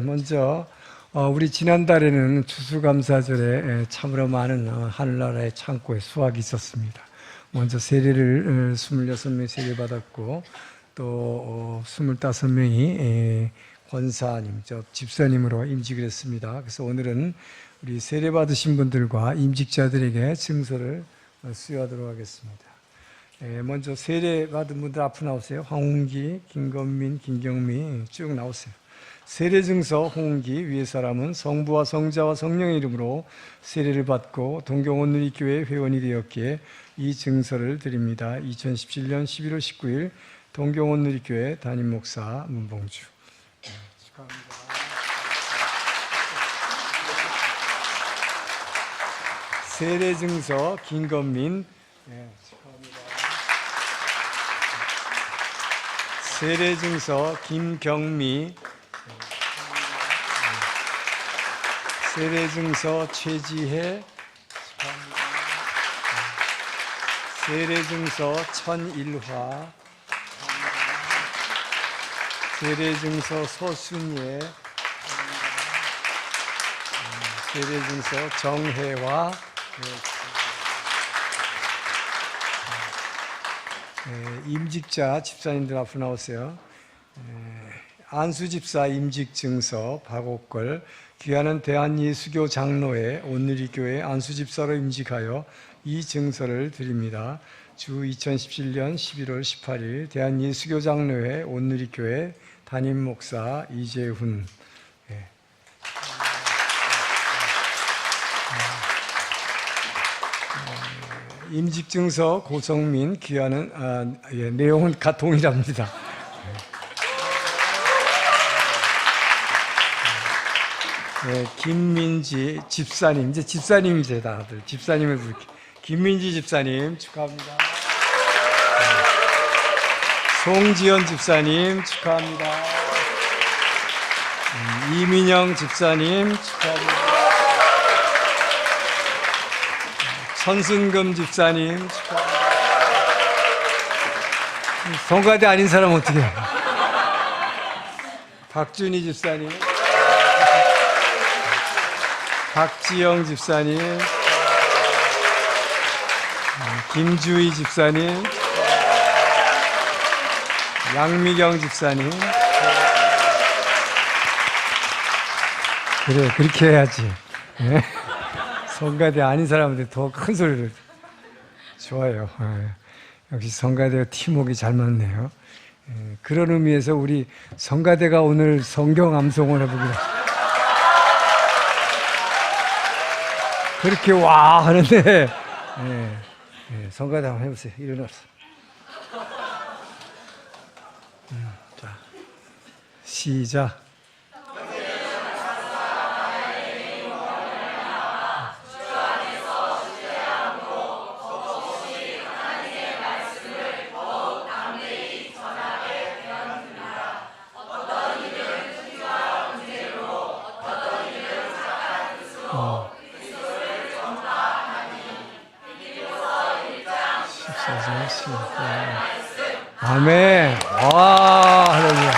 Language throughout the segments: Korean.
먼저 우리 지난달에는 추수감사절에 참으로 많은 하늘나라의 창고에 수확이 있었습니다. 먼저 세례를 26명이 세례받았고 또 25명이 권사님, 집사님으로 임직을 했습니다. 그래서 오늘은 우리 세례받으신 분들과 임직자들에게 증서를 수여하도록 하겠습니다. 먼저 세례받은 분들 앞으로 나오세요. 황웅기, 김건민, 김경미 쭉 나오세요. 세례증서 홍기 위에 사람은 성부와 성자와 성령의 이름으로 세례를 받고 동경온누리교회 회원이 되었기에 이 증서를 드립니다. 2017년 11월 19일 동경온누리교회 담임목사 문봉주. 축하합니다. 세례증서 김건민. 축하합니다. 세례증서 김경미. 세례증서 최지혜. 축하합니다. 세례증서 천일화. 세례증서 서순예. 세례증서 정혜화. 임직자 집사님들 앞으로 나오세요. 안수집사 임직증서 박옥걸. 귀하는 대한예수교 장로회 온누리교회 안수집사로 임직하여 이 증서를 드립니다. 주 2017년 11월 18일 대한예수교 장로회 온누리교회 담임목사 이재훈. 임직증서 고성민. 귀하는 내용은 동일합니다. 김민지 집사님, 이제 집사님이세요, 다들. 집사님을 부를게요. 김민지 집사님, 축하합니다. 송지연 집사님, 축하합니다. 이민영 집사님, 축하합니다. 천순금 집사님, 축하합니다. 성가대 아닌 사람 어떻게 해요? 박준희 집사님. 박지영 집사님, 김주희 집사님, 양미경 집사님. 그래, 그렇게 해야지. 네. 성가대 아닌 사람한테 더 큰 소리를. 좋아요. 역시 성가대와 팀워크가 잘 맞네요. 그런 의미에서 우리 성가대가 오늘 성경 암송을 해보기로. 그렇게 와 하는데, 성가대 한번 해보세요. 일어나서. 자, 시작. 아멘. 와, 할렐루야.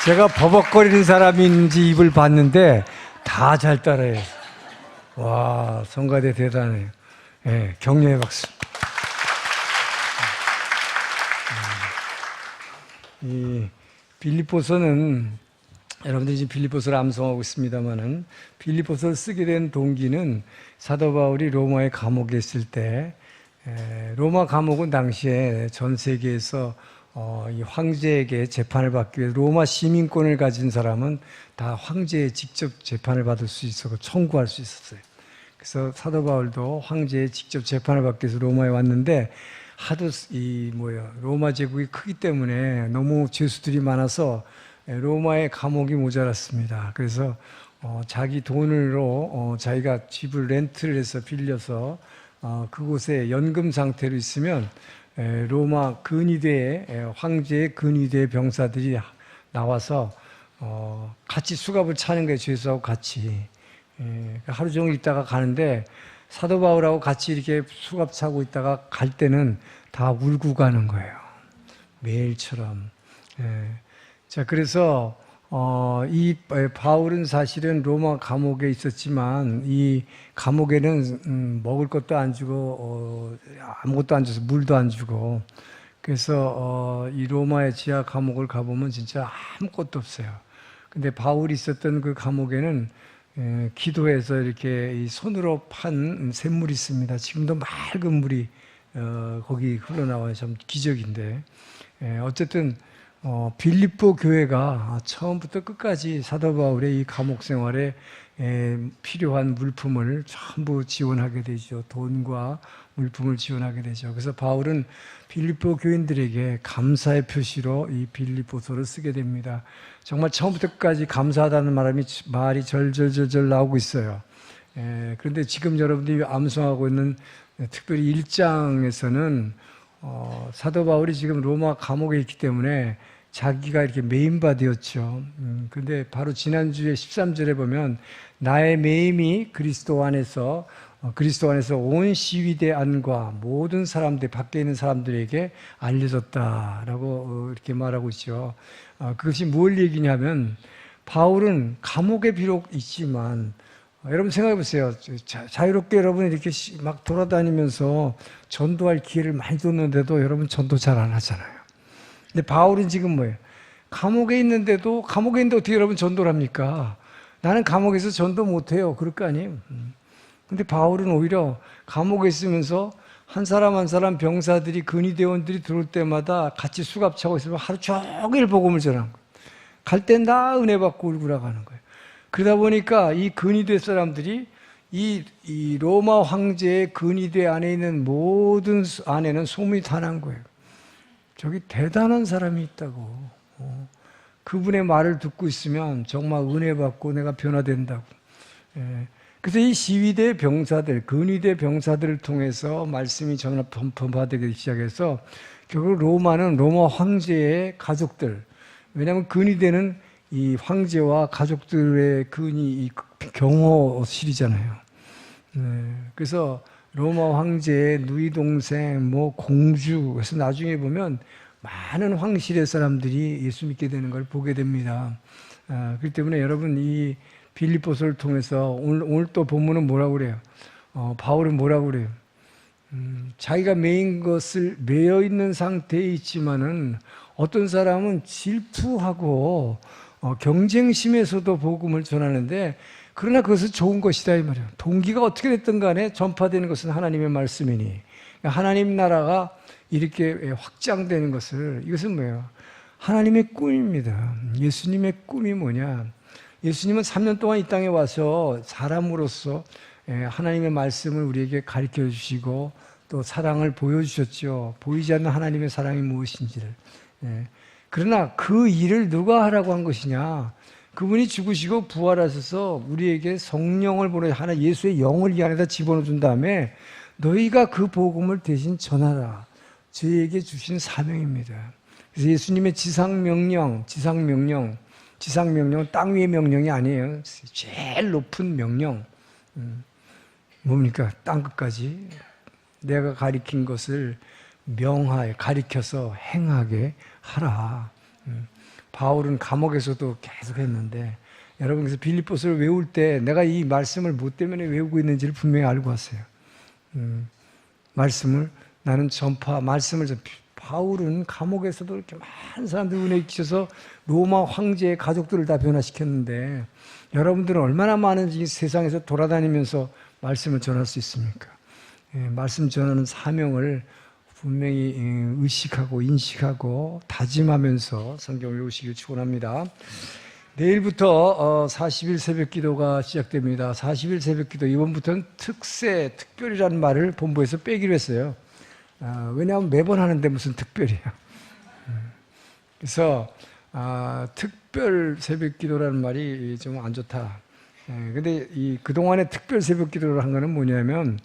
제가 버벅거리는 사람인지 입을 봤는데 다 잘 따라해요. 와, 성가대 대단해요. 격려의 박수. 이 빌립보서는 여러분들이 지금 빌립보서를 암송하고 있습니다만은 빌립보서를 쓰게 된 동기는 사도 바울이 로마의 감옥에 있을 때 로마 감옥은 당시에 전 세계에서 이 황제에게 재판을 받기 위해 로마 시민권을 가진 사람은 다 황제에 직접 재판을 받을 수 있었고 청구할 수 있었어요. 그래서 사도 바울도 황제에 직접 재판을 받기 위해서 로마에 왔는데 하도 로마 제국이 크기 때문에 너무 죄수들이 많아서 로마의 감옥이 모자랐습니다. 그래서 자기 돈으로 자기가 집을 렌트를 해서 빌려서 그곳에 연금 상태로 있으면 로마 근위대의 황제의 근위대 병사들이 나와서 같이 수갑을 차는 거예요. 죄수하고 같이. 하루 종일 있다가 가는데 사도 바울하고 같이 이렇게 수갑 차고 있다가 갈 때는 다 울고 가는 거예요. 매일처럼. 자, 그래서 이 바울은 사실은 로마 감옥에 있었지만 이 감옥에는 먹을 것도 안 주고 아무것도 안 줘서 물도 안 주고, 그래서 이 로마의 지하 감옥을 가보면 진짜 아무것도 없어요. 근데 바울이 있었던 그 감옥에는 기도해서 이렇게 이 손으로 판 샘물이 있습니다. 지금도 맑은 물이 거기 흘러나와요. 참 기적인데, 어쨌든 빌립보 교회가 처음부터 끝까지 사도 바울의 이 감옥 생활에 필요한 물품을 전부 지원하게 되죠. 돈과 물품을 지원하게 되죠. 그래서 바울은 빌립보 교인들에게 감사의 표시로 이 빌립보서를 쓰게 됩니다. 정말 처음부터 끝까지 감사하다는 말이 절절절절 나오고 있어요. 그런데 지금 여러분들이 암송하고 있는 특별히 1장에서는 사도 바울이 지금 로마 감옥에 있기 때문에 자기가 이렇게 메인바 되었죠. 근데 바로 지난주에 13절에 보면 나의 매임이 그리스도 안에서 온 시위대 안과 모든 사람들, 밖에 있는 사람들에게 알려졌다라고 이렇게 말하고 있죠. 그것이 뭘 얘기냐면, 바울은 감옥에 비록 있지만, 여러분 생각해 보세요. 자유롭게 여러분 이렇게 막 돌아다니면서 전도할 기회를 많이 줬는데도 여러분 전도 잘 안 하잖아요. 근데 바울은 지금 뭐예요? 감옥에 있는데 어떻게 여러분 전도를 합니까? 나는 감옥에서 전도 못해요. 그럴 거 아니에요? 근데 바울은 오히려 감옥에 있으면서 한 사람 한 사람 병사들이, 근위대원들이 들어올 때마다 같이 수갑차고 있으면 하루 종일 복음을 전하는 거예요. 갈 땐 다 은혜 받고 울고 가는 거예요. 그러다 보니까 이 근위대 사람들이 이 로마 황제의 근위대 안에 있는 모든 안에는 소문이 다 난 거예요. 저기 대단한 사람이 있다고. 그분의 말을 듣고 있으면 정말 은혜 받고 내가 변화된다고. 그래서 이 시위대 병사들, 근위대 병사들을 통해서 말씀이 전파되기 시작해서 결국 로마는 로마 황제의 가족들, 왜냐하면 근위대는 이 황제와 가족들의 이 경호실이잖아요. 그래서 로마 황제의 누이 동생, 공주, 그래서 나중에 보면 많은 황실의 사람들이 예수 믿게 되는 걸 보게 됩니다. 그렇기 때문에 여러분 이 빌립보서를 통해서 오늘 또 본문은 뭐라고 그래요? 바울은 뭐라고 그래요? 자기가 매인 것을 매여 있는 상태에 있지만은 어떤 사람은 질투하고 경쟁심에서도 복음을 전하는데, 그러나 그것은 좋은 것이다 이 말이에요. 동기가 어떻게 됐든 간에 전파되는 것은 하나님의 말씀이니, 하나님 나라가 이렇게 확장되는 것을, 이것은 뭐예요? 하나님의 꿈입니다. 예수님의 꿈이 뭐냐? 예수님은 3년 동안 이 땅에 와서 사람으로서 하나님의 말씀을 우리에게 가르쳐 주시고 또 사랑을 보여주셨죠. 보이지 않는 하나님의 사랑이 무엇인지를. 그러나 그 일을 누가 하라고 한 것이냐? 그분이 죽으시고 부활하셔서 우리에게 성령을 보내 하나 예수의 영을 이 안에다 집어넣어 준 다음에 너희가 그 복음을 대신 전하라. 저희에게 주신 사명입니다. 그래서 예수님의 지상명령은 땅 위의 명령이 아니에요. 제일 높은 명령. 뭡니까? 땅 끝까지 내가 가리킨 것을 명하여 가리켜서 행하게 하라. 바울은 감옥에서도 계속 했는데, 여러분 그래서 빌립보서를 외울 때 내가 이 말씀을 뭐 때문에 외우고 있는지를 분명히 알고 왔어요. 나는 말씀을 바울은 감옥에서도 이렇게 많은 사람들 은혜 주셔서 로마 황제의 가족들을 다 변화시켰는데, 여러분들은 얼마나 많은 세상에서 돌아다니면서 말씀을 전할 수 있습니까? 말씀 전하는 사명을 분명히 의식하고 인식하고 다짐하면서 성경을 외우시길 축원합니다. 내일부터 40일 새벽 기도가 시작됩니다. 40일 새벽 기도, 이번부터는 특별이라는 말을 본부에서 빼기로 했어요. 왜냐하면 매번 하는데 무슨 특별이야. 그래서 특별 새벽 기도라는 말이 좀 안 좋다. 근데 그동안에 특별 새벽 기도를 한 거는 뭐냐면,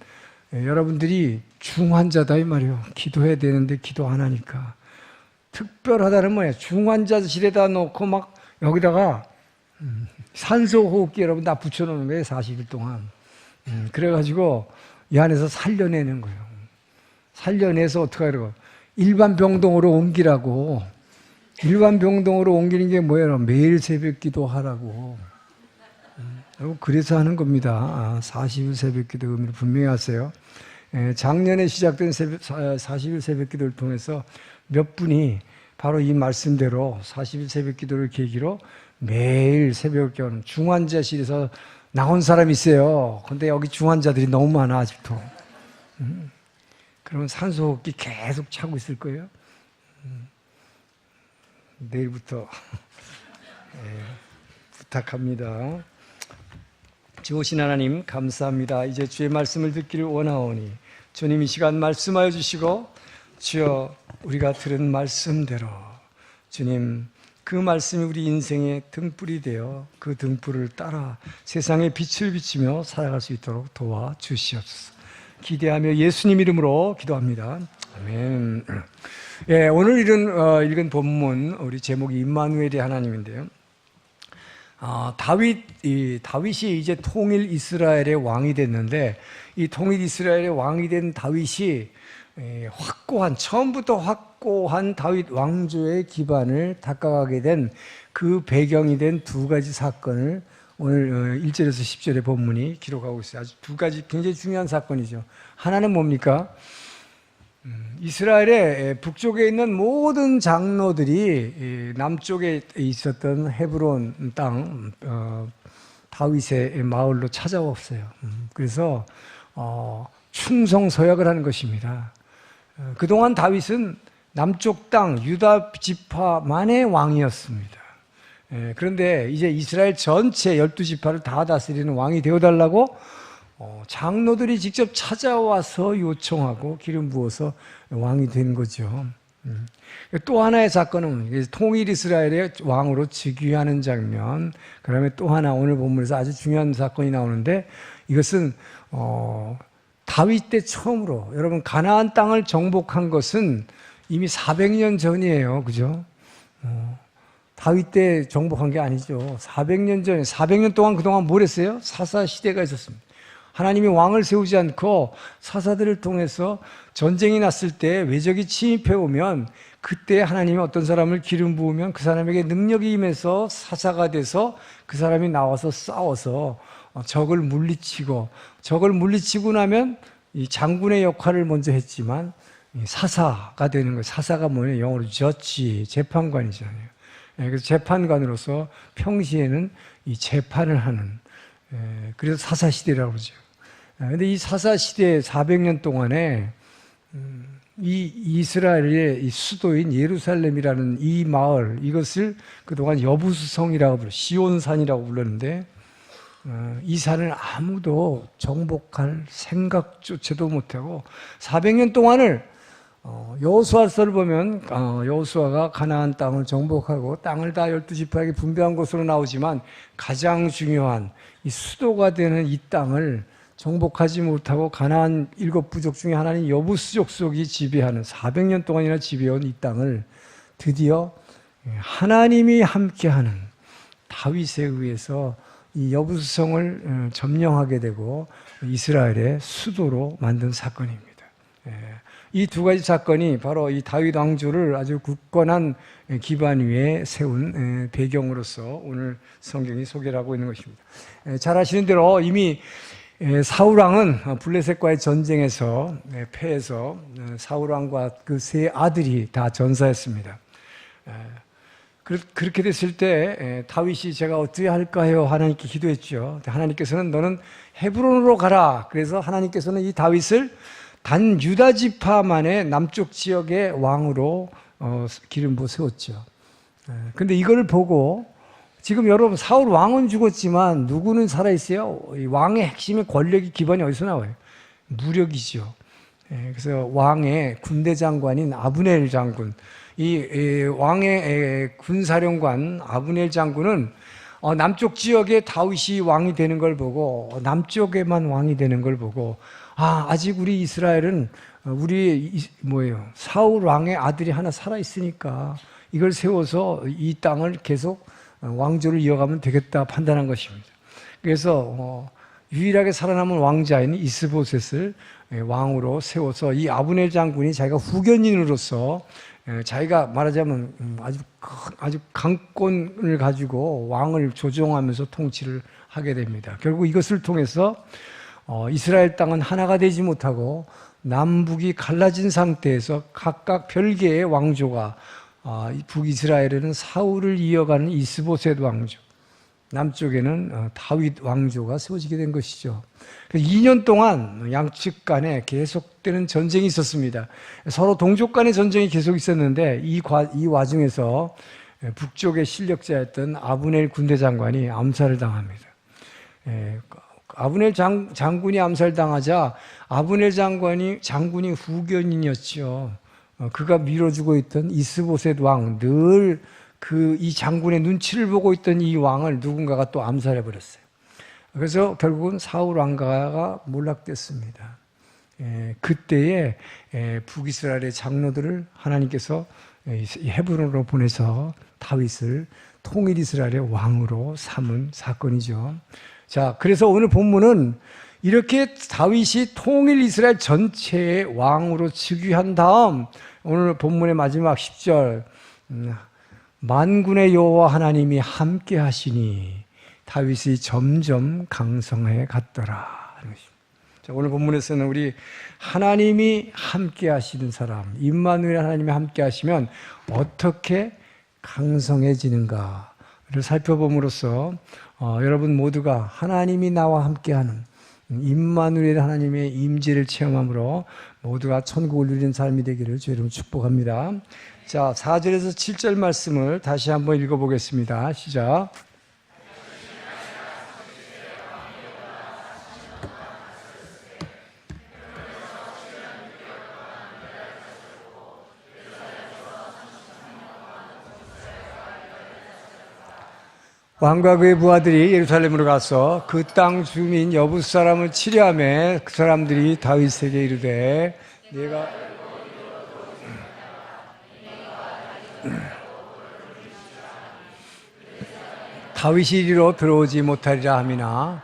여러분들이 중환자다 이 말이에요. 기도해야 되는데 기도 안 하니까. 특별하다는 뭐예요? 중환자실에다 놓고 막 여기다가 산소호흡기 여러분 다 붙여놓는 거예요. 40일 동안. 그래가지고 이 안에서 살려내는 거예요. 살려내서 어떻게 하려고? 일반 병동으로 옮기라고. 일반 병동으로 옮기는 게 뭐예요? 매일 새벽 기도하라고. 그래서 하는 겁니다. 40일 새벽 기도 의미를 분명히 하세요. 작년에 시작된 40일 새벽 기도를 통해서 몇 분이 바로 이 말씀대로 40일 새벽 기도를 계기로 매일 새벽 기도하는 중환자실에서 나온 사람이 있어요. 근데 여기 중환자들이 너무 많아 아직도. 그러면 산소호흡기 계속 차고 있을 거예요. 내일부터 부탁합니다. 좋으신 하나님 감사합니다. 이제 주의 말씀을 듣기를 원하오니 주님 이 시간 말씀하여 주시고 주여 우리가 들은 말씀대로 주님 그 말씀이 우리 인생의 등불이 되어 그 등불을 따라 세상에 빛을 비치며 살아갈 수 있도록 도와주시옵소서. 기대하며 예수님 이름으로 기도합니다. 아멘. 예, 오늘 읽은 본문 우리 제목이 임마누엘의 하나님인데요. 다윗이 이제 통일 이스라엘의 왕이 됐는데 이 통일 이스라엘의 왕이 된 다윗이 처음부터 확고한 다윗 왕조의 기반을 닦아가게 된 그 배경이 된 두 가지 사건을 오늘 1절에서 10절의 본문이 기록하고 있어요. 아주 두 가지 굉장히 중요한 사건이죠. 하나는 뭡니까? 이스라엘의 북쪽에 있는 모든 장로들이 남쪽에 있었던 헤브론 땅 다윗의 마을로 찾아왔어요. 그래서 충성서약을 하는 것입니다. 그동안 다윗은 남쪽 땅 유다 지파만의 왕이었습니다. 그런데 이제 이스라엘 전체 12지파를 다 다스리는 왕이 되어달라고 장로들이 직접 찾아와서 요청하고 기름 부어서 왕이 된 거죠. 또 하나의 사건은 통일 이스라엘의 왕으로 즉위하는 장면. 그다음에 또 하나 오늘 본문에서 아주 중요한 사건이 나오는데 이것은 다윗 때 처음으로 여러분 가나안 땅을 정복한 것은 이미 400년 전이에요. 그죠? 다윗 때 정복한 게 아니죠. 400년 전에 400년 동안 그동안 뭘 했어요? 사사 시대가 있었습니다. 하나님이 왕을 세우지 않고 사사들을 통해서 전쟁이 났을 때 외적이 침입해 오면 그때 하나님이 어떤 사람을 기름 부으면 그 사람에게 능력이 임해서 사사가 돼서 그 사람이 나와서 싸워서 적을 물리치고 나면 이 장군의 역할을 먼저 했지만 사사가 되는 거예요. 사사가 뭐냐? 영어로 저지, 재판관이잖아요. 그래서 재판관으로서 평시에는 이 재판을 하는, 그래서 사사시대라고 그러죠. 그런데 이 사사시대 400년 동안에 이 이스라엘의 이 수도인 예루살렘이라는 이 마을, 이것을 그동안 여부수성이라고 불러, 시온산이라고 불렀는데 이 산을 아무도 정복할 생각조차도 못하고 400년 동안을 여호수아서를 보면 여호수아가 가나안 땅을 정복하고 땅을 다 12지파에게 분배한 것으로 나오지만 가장 중요한 이 수도가 되는 이 땅을 정복하지 못하고 가나안 7부족 중에 하나인 여부수족속이 지배하는 400년 동안이나 지배해온 이 땅을 드디어 하나님이 함께하는 다윗에 의해서 이 여부수성을 점령하게 되고 이스라엘의 수도로 만든 사건입니다. 이 두 가지 사건이 바로 이 다윗 왕조를 아주 굳건한 기반 위에 세운 배경으로서 오늘 성경이 소개를 하고 있는 것입니다. 잘 아시는 대로 이미 사울 왕은 블레셋과의 전쟁에서 패해서 사울 왕과 그 세 아들이 다 전사했습니다. 그렇게 됐을 때 다윗이 제가 어떻게 할까요? 하나님께 기도했죠. 하나님께서는 너는 헤브론으로 가라. 그래서 하나님께서는 이 다윗을 단 유다 지파만의 남쪽 지역의 왕으로 기름 부어 세웠죠. 그런데 이걸 보고 지금 여러분 사울 왕은 죽었지만 누구는 살아있어요? 이 왕의 핵심의 권력의 기반이 어디서 나와요? 무력이죠. 그래서 왕의 군대 장관인 아브넬 장군, 이 왕의 군사령관 아브넬 장군은 남쪽 지역에 다윗이 왕이 되는 걸 보고 남쪽에만 왕이 되는 걸 보고 아직 우리 이스라엘은 사울 왕의 아들이 하나 살아 있으니까 이걸 세워서 이 땅을 계속 왕조를 이어가면 되겠다 판단한 것입니다. 그래서 유일하게 살아남은 왕자인 이스보셋을 왕으로 세워서 이 아브넬 장군이 자기가 후견인으로서 자기가 말하자면 아주 강권을 가지고 왕을 조종하면서 통치를 하게 됩니다. 결국 이것을 통해서 이스라엘 땅은 하나가 되지 못하고 남북이 갈라진 상태에서 각각 별개의 왕조가, 북이스라엘에는 사울을 이어가는 이스보셋 왕조, 남쪽에는 다윗 왕조가 세워지게 된 것이죠. 2년 동안 양측 간에 계속되는 전쟁이 있었습니다. 서로 동족 간의 전쟁이 계속 있었는데 이 와중에서 북쪽의 실력자였던 아브넬 군대 장관이 암살을 당합니다. 아브넬 장군이 암살당하자 아브넬 장군이 후견인이었죠. 그가 밀어주고 있던 이스보셋 왕, 늘 이 장군의 눈치를 보고 있던 이 왕을 누군가가 또 암살해 버렸어요. 그래서 결국은 사울 왕가가 몰락됐습니다. 그때에 북이스라엘의 장로들을 하나님께서 헤브론으로 보내서 다윗을 통일 이스라엘의 왕으로 삼은 사건이죠. 자, 그래서 오늘 본문은 이렇게 다윗이 통일 이스라엘 전체의 왕으로 즉위한 다음 오늘 본문의 마지막 10절, 만군의 여호와 하나님이 함께 하시니 다윗이 점점 강성해 갔더라. 자, 오늘 본문에서는 우리 하나님이 함께 하시는 사람, 임마누엘 하나님이 함께 하시면 어떻게 강성해지는가를 살펴봄으로써 여러분 모두가 하나님이 나와 함께하는 임마누엘 하나님의 임재를 체험함으로 모두가 천국을 누리는 삶이 되기를 주의 이름으로 축복합니다. 자, 4절에서 7절 말씀을 다시 한번 읽어보겠습니다. 시작. 왕과 그의 부하들이 예루살렘으로 가서 그 땅 주민 여부 사람을 치려하며 그 사람들이 다윗에게 이르되 내가 다윗이 이리로 들어오지 못하리라 함이나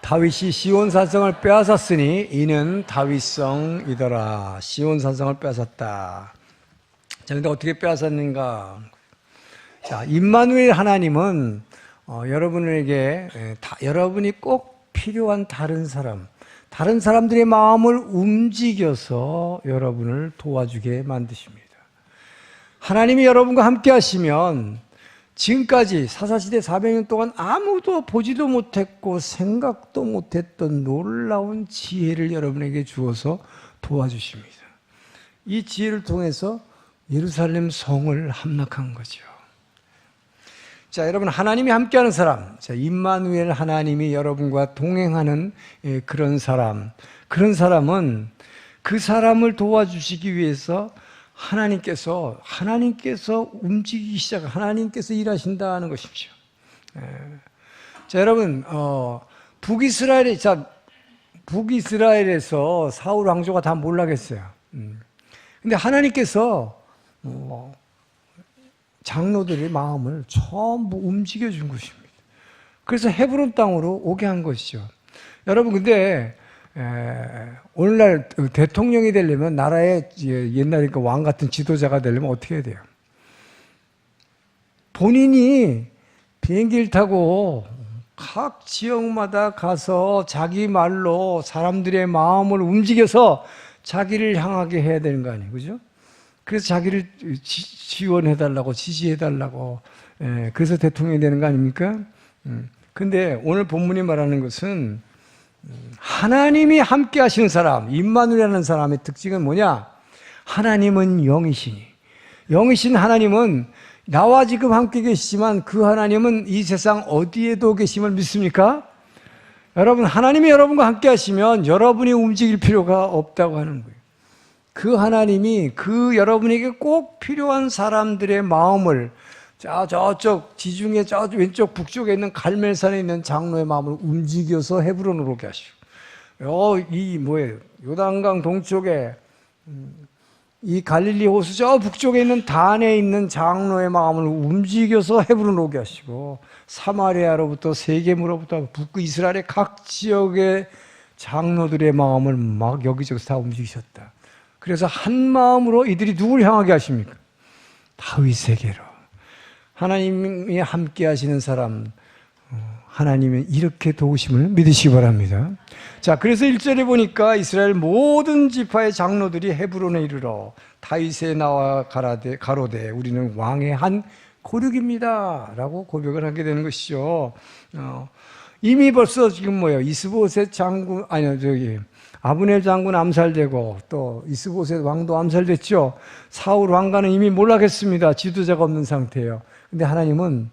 다윗이 시온산성을 빼앗았으니 이는 다윗성이더라. 시온산성을 빼앗았다. 자, 그런데 어떻게 빼앗았는가? 자, 임마누엘 하나님은 여러분에게 여러분이 꼭 필요한 다른 사람들의 마음을 움직여서 여러분을 도와주게 만드십니다. 하나님이 여러분과 함께 하시면 지금까지 사사시대 400년 동안 아무도 보지도 못했고 생각도 못했던 놀라운 지혜를 여러분에게 주어서 도와주십니다. 이 지혜를 통해서 예루살렘 성을 함락한 거죠. 자, 여러분, 하나님이 함께하는 사람, 자, 임마누엘 하나님이 여러분과 동행하는 그런 사람은 그 사람을 도와주시기 위해서 하나님께서 움직이기 하나님께서 일하신다는 것이죠. 자, 여러분, 북이스라엘에서 사울 왕조가 다 몰락했어요. 근데 하나님께서 장로들의 마음을 전부 움직여준 것입니다. 그래서 헤브론 땅으로 오게 한 것이죠. 여러분, 근데 오늘날 대통령이 되려면, 나라의 옛날에 왕 같은 지도자가 되려면 어떻게 해야 돼요? 본인이 비행기를 타고 각 지역마다 가서 자기 말로 사람들의 마음을 움직여서 자기를 향하게 해야 되는 거 아니에요? 그죠? 그래서 자기를 지원해달라고, 지지해달라고, 그래서 대통령이 되는 거 아닙니까? 근데 오늘 본문이 말하는 것은 하나님이 함께 하시는 사람, 임마누엘이라는 사람의 특징은 뭐냐? 하나님은 영이시니, 영이신 하나님은 나와 지금 함께 계시지만 그 하나님은 이 세상 어디에도 계심을 믿습니까? 여러분, 하나님이 여러분과 함께 하시면 여러분이 움직일 필요가 없다고 하는 거예요. 그 하나님이 그 여러분에게 꼭 필요한 사람들의 마음을, 저쪽 지중해 저 왼쪽 북쪽에 있는 갈멜산에 있는 장로의 마음을 움직여서 헤브론으로 오게 하시고, 요단강 동쪽에 이 갈릴리 호수 저 북쪽에 있는 단에 있는 장로의 마음을 움직여서 헤브론으로 오게 하시고, 사마리아로부터 세겜으로부터 북이스라엘의 각 지역의 장로들의 마음을 막 여기저기서 다 움직이셨다. 그래서 한 마음으로 이들이 누굴 향하게 하십니까? 다윗에게로. 하나님이 함께 하시는 사람, 하나님은 이렇게 도우심을 믿으시기 바랍니다. 자, 그래서 1절에 보니까 이스라엘 모든 지파의 장로들이 헤브론에 이르러 다윗에 나와 가로되 우리는 왕의 한 고륙입니다 라고 고백을 하게 되는 것이죠. 이미 벌써 지금 뭐예요? 이스보셋 장군, 아브넬 장군 암살되고 또 이스보셋 왕도 암살됐죠. 사울 왕가는 이미 몰락했습니다. 지도자가 없는 상태예요. 근데 하나님은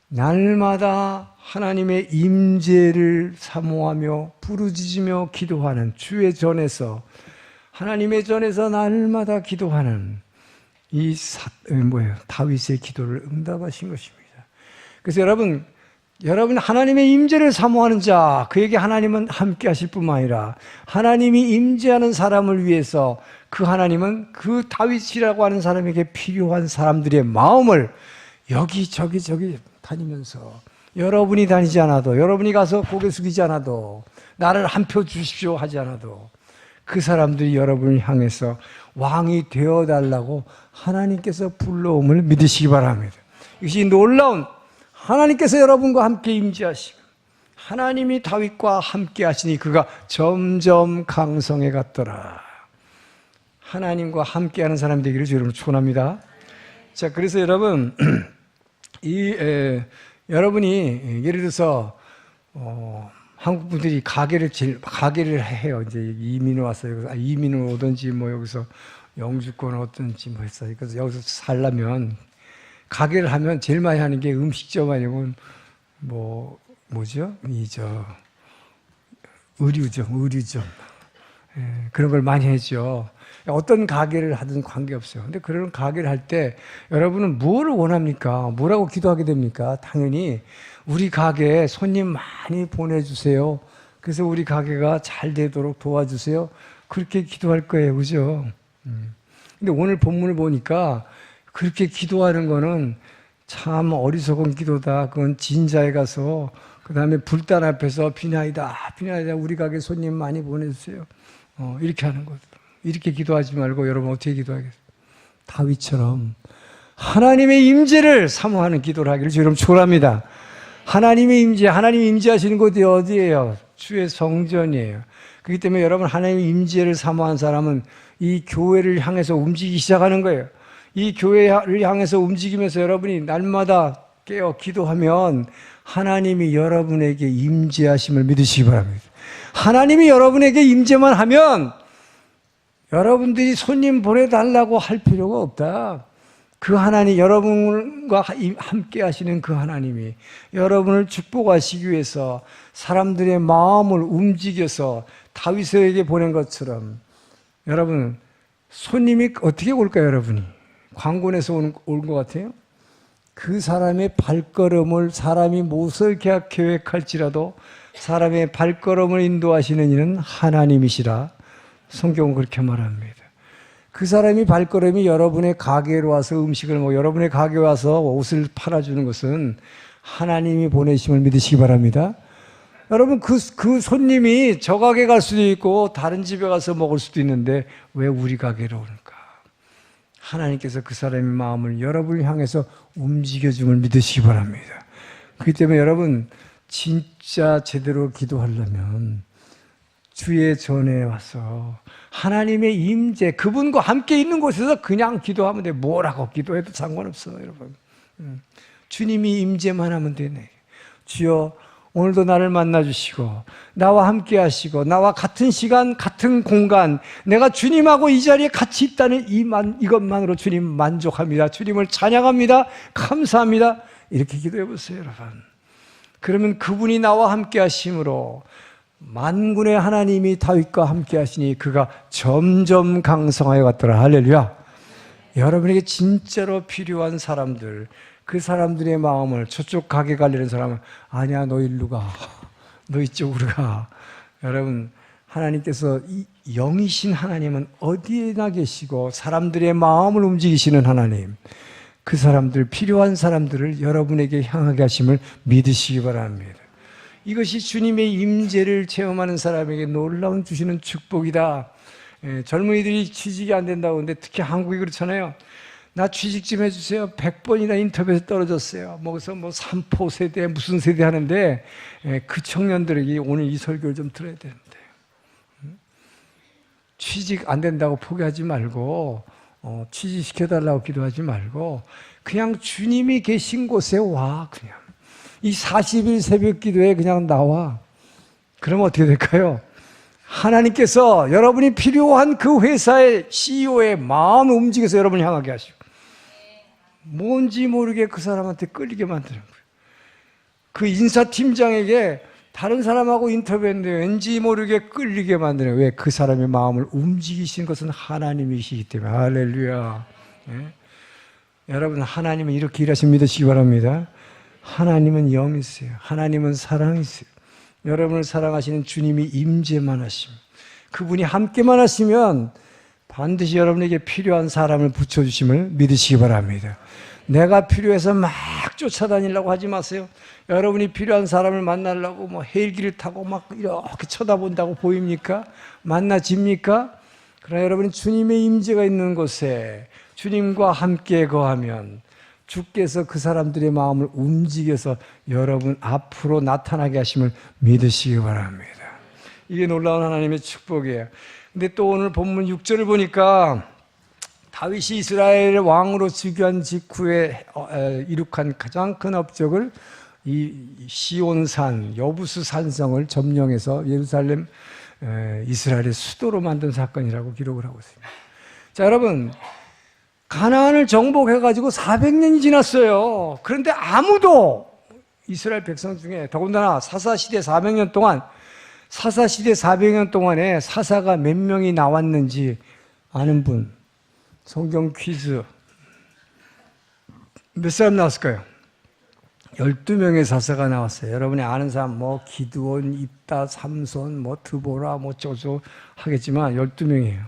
날마다 하나님의 임재를 사모하며 부르짖으며 기도하는 주의 전에서, 하나님의 전에서 날마다 기도하는 다윗의 기도를 응답하신 것입니다. 그래서 여러분 하나님의 임재를 사모하는 자, 그에게 하나님은 함께 하실 뿐만 아니라 하나님이 임재하는 사람을 위해서 그 하나님은 그 다윗이라고 하는 사람에게 필요한 사람들의 마음을 여기저기 다니면서, 여러분이 다니지 않아도, 여러분이 가서 고개 숙이지 않아도, 나를 한 표 주십시오 하지 않아도 그 사람들이 여러분을 향해서 왕이 되어달라고 하나님께서 불러옴을 믿으시기 바랍니다. 이것이 놀라운, 하나님께서 여러분과 함께 임재하시고 하나님이 다윗과 함께 하시니 그가 점점 강성해 갔더라. 하나님과 함께하는 사람이 되기를 여러분 축원합니다. 자, 그래서 여러분 여러분이 예를 들어서 한국 분들이 가게를 해요. 이제 이민을 왔어요. 이민을 오든지 뭐 여기서 영주권 얻든지 뭐 했어요. 그래서 여기서 살려면 가게를 하면 제일 많이 하는 게 음식점 아니면 의류점. 그런 걸 많이 했죠. 어떤 가게를 하든 관계없어요. 근데 그런 가게를 할 때 여러분은 무엇을 원합니까? 뭐라고 기도하게 됩니까? 당연히 우리 가게에 손님 많이 보내주세요. 그래서 우리 가게가 잘 되도록 도와주세요. 그렇게 기도할 거예요. 그죠? 근데 오늘 본문을 보니까 그렇게 기도하는 거는 참 어리석은 기도다. 그건 진자에 가서 그 다음에 불단 앞에서 비나이다 우리 가게 손님 많이 보내주세요. 이렇게 하는 거죠. 이렇게 기도하지 말고 여러분 어떻게 기도하겠어요? 다윗처럼 하나님의 임재를 사모하는 기도를 하기를 여러분 축원합니다. 하나님의 임재, 하나님이 임재하시는 곳이 어디예요? 주의 성전이에요. 그렇기 때문에 여러분 하나님의 임재를 사모한 사람은 이 교회를 향해서 움직이기 시작하는 거예요. 이 교회를 향해서 움직이면서 여러분이 날마다 깨어 기도하면 하나님이 여러분에게 임재하심을 믿으시기 바랍니다. 하나님이 여러분에게 임재만 하면 여러분들이 손님 보내달라고 할 필요가 없다. 그 하나님, 여러분과 함께 하시는 그 하나님이 여러분을 축복하시기 위해서 사람들의 마음을 움직여서 다윗에게 보낸 것처럼, 여러분 손님이 어떻게 올까요? 여러분이 관곤에서 온 것 같아요? 그 사람의 발걸음을 사람이 무엇을 계획할지라도 사람의 발걸음을 인도하시는 이는 하나님이시라 성경은 그렇게 말합니다. 그 사람이 발걸음이 여러분의 가게로 와서 음식을 먹고 여러분의 가게에 와서 옷을 팔아주는 것은 하나님이 보내심을 믿으시기 바랍니다. 여러분 그 손님이 저 가게 갈 수도 있고 다른 집에 가서 먹을 수도 있는데 왜 우리 가게로 오는가? 하나님께서 그 사람의 마음을 여러분을 향해서 움직여줌을 믿으시기 바랍니다. 그렇기 때문에 여러분 진짜 제대로 기도하려면 주의 전에 와서 하나님의 임재, 그분과 함께 있는 곳에서 그냥 기도하면 돼. 뭐라고 기도해도 상관없어, 여러분. 주님이 임재만 하면 되네. 주여, 오늘도 나를 만나주시고 나와 함께 하시고 나와 같은 시간, 같은 공간, 내가 주님하고 이 자리에 같이 있다는 이것만으로 주님 만족합니다. 주님을 찬양합니다. 감사합니다. 이렇게 기도해 보세요, 여러분. 그러면 그분이 나와 함께 하심으로 만군의 하나님이 다윗과 함께 하시니 그가 점점 강성하여 갔더라. 할렐루야. 여러분에게 진짜로 필요한 사람들, 그 사람들의 마음을, 저쪽 가게 가려는 사람은 아니야, 너 일로 가, 너 이쪽으로 가. 여러분, 하나님께서 이 영이신 하나님은 어디에나 계시고 사람들의 마음을 움직이시는 하나님, 그 사람들, 필요한 사람들을 여러분에게 향하게 하심을 믿으시기 바랍니다. 이것이 주님의 임재를 체험하는 사람에게 놀라운 주시는 축복이다. 젊은이들이 취직이 안 된다고 하는데 특히 한국이 그렇잖아요. 나 취직 좀 해주세요. 100번이나 인터뷰에서 떨어졌어요. 뭐서 뭐 삼포 세대 무슨 세대 하는데 그 청년들에게 오늘 이 설교를 좀 들어야 되는데 취직 안 된다고 포기하지 말고 취직시켜달라고 기도하지 말고 그냥 주님이 계신 곳에 와. 그냥 이 40일 새벽 기도에 그냥 나와. 그러면 어떻게 될까요? 하나님께서 여러분이 필요한 그 회사의 CEO의 마음을 움직여서 여러분을 향하게 하시고 뭔지 모르게 그 사람한테 끌리게 만드는 거예요. 그 인사팀장에게 다른 사람하고 인터뷰했는데 왠지 모르게 끌리게 만드는 거예요. 왜? 그 사람의 마음을 움직이신 것은 하나님이시기 때문에. 할렐루야. 예? 여러분, 하나님은 이렇게 일하시면 믿으시기 바랍니다. 하나님은 영이세요. 하나님은 사랑이세요. 여러분을 사랑하시는 주님이 임재만 하시면, 그분이 함께만 하시면 반드시 여러분에게 필요한 사람을 붙여주심을 믿으시기 바랍니다. 내가 필요해서 막 쫓아다니려고 하지 마세요. 여러분이 필요한 사람을 만나려고 뭐 헬기를 타고 막 이렇게 쳐다본다고 보입니까? 만나집니까? 그러나 여러분이 주님의 임재가 있는 곳에 주님과 함께 거하면 주께서 그 사람들의 마음을 움직여서 여러분 앞으로 나타나게 하심을 믿으시기 바랍니다. 이게 놀라운 하나님의 축복이에요. 근데 또 오늘 본문 6절을 보니까 다윗이 이스라엘의 왕으로 즉위한 직후에 이룩한 가장 큰 업적을 이 시온산, 여부스 산성을 점령해서 예루살렘 이스라엘의 수도로 만든 사건이라고 기록을 하고 있습니다. 자, 여러분, 가나안을 정복해가지고 400년이 지났어요. 그런데 아무도 이스라엘 백성 중에 더군다나 사사시대 400년 동안 사사시대 400년 동안에 사사가 몇 명이 나왔는지 아는 분, 성경 퀴즈. 몇 사람 나왔을까요? 12명의 사사가 나왔어요. 여러분이 아는 사람 뭐 기드온, 입다, 삼손, 뭐 드보라, 뭐 쪼조 하겠지만 12명이에요.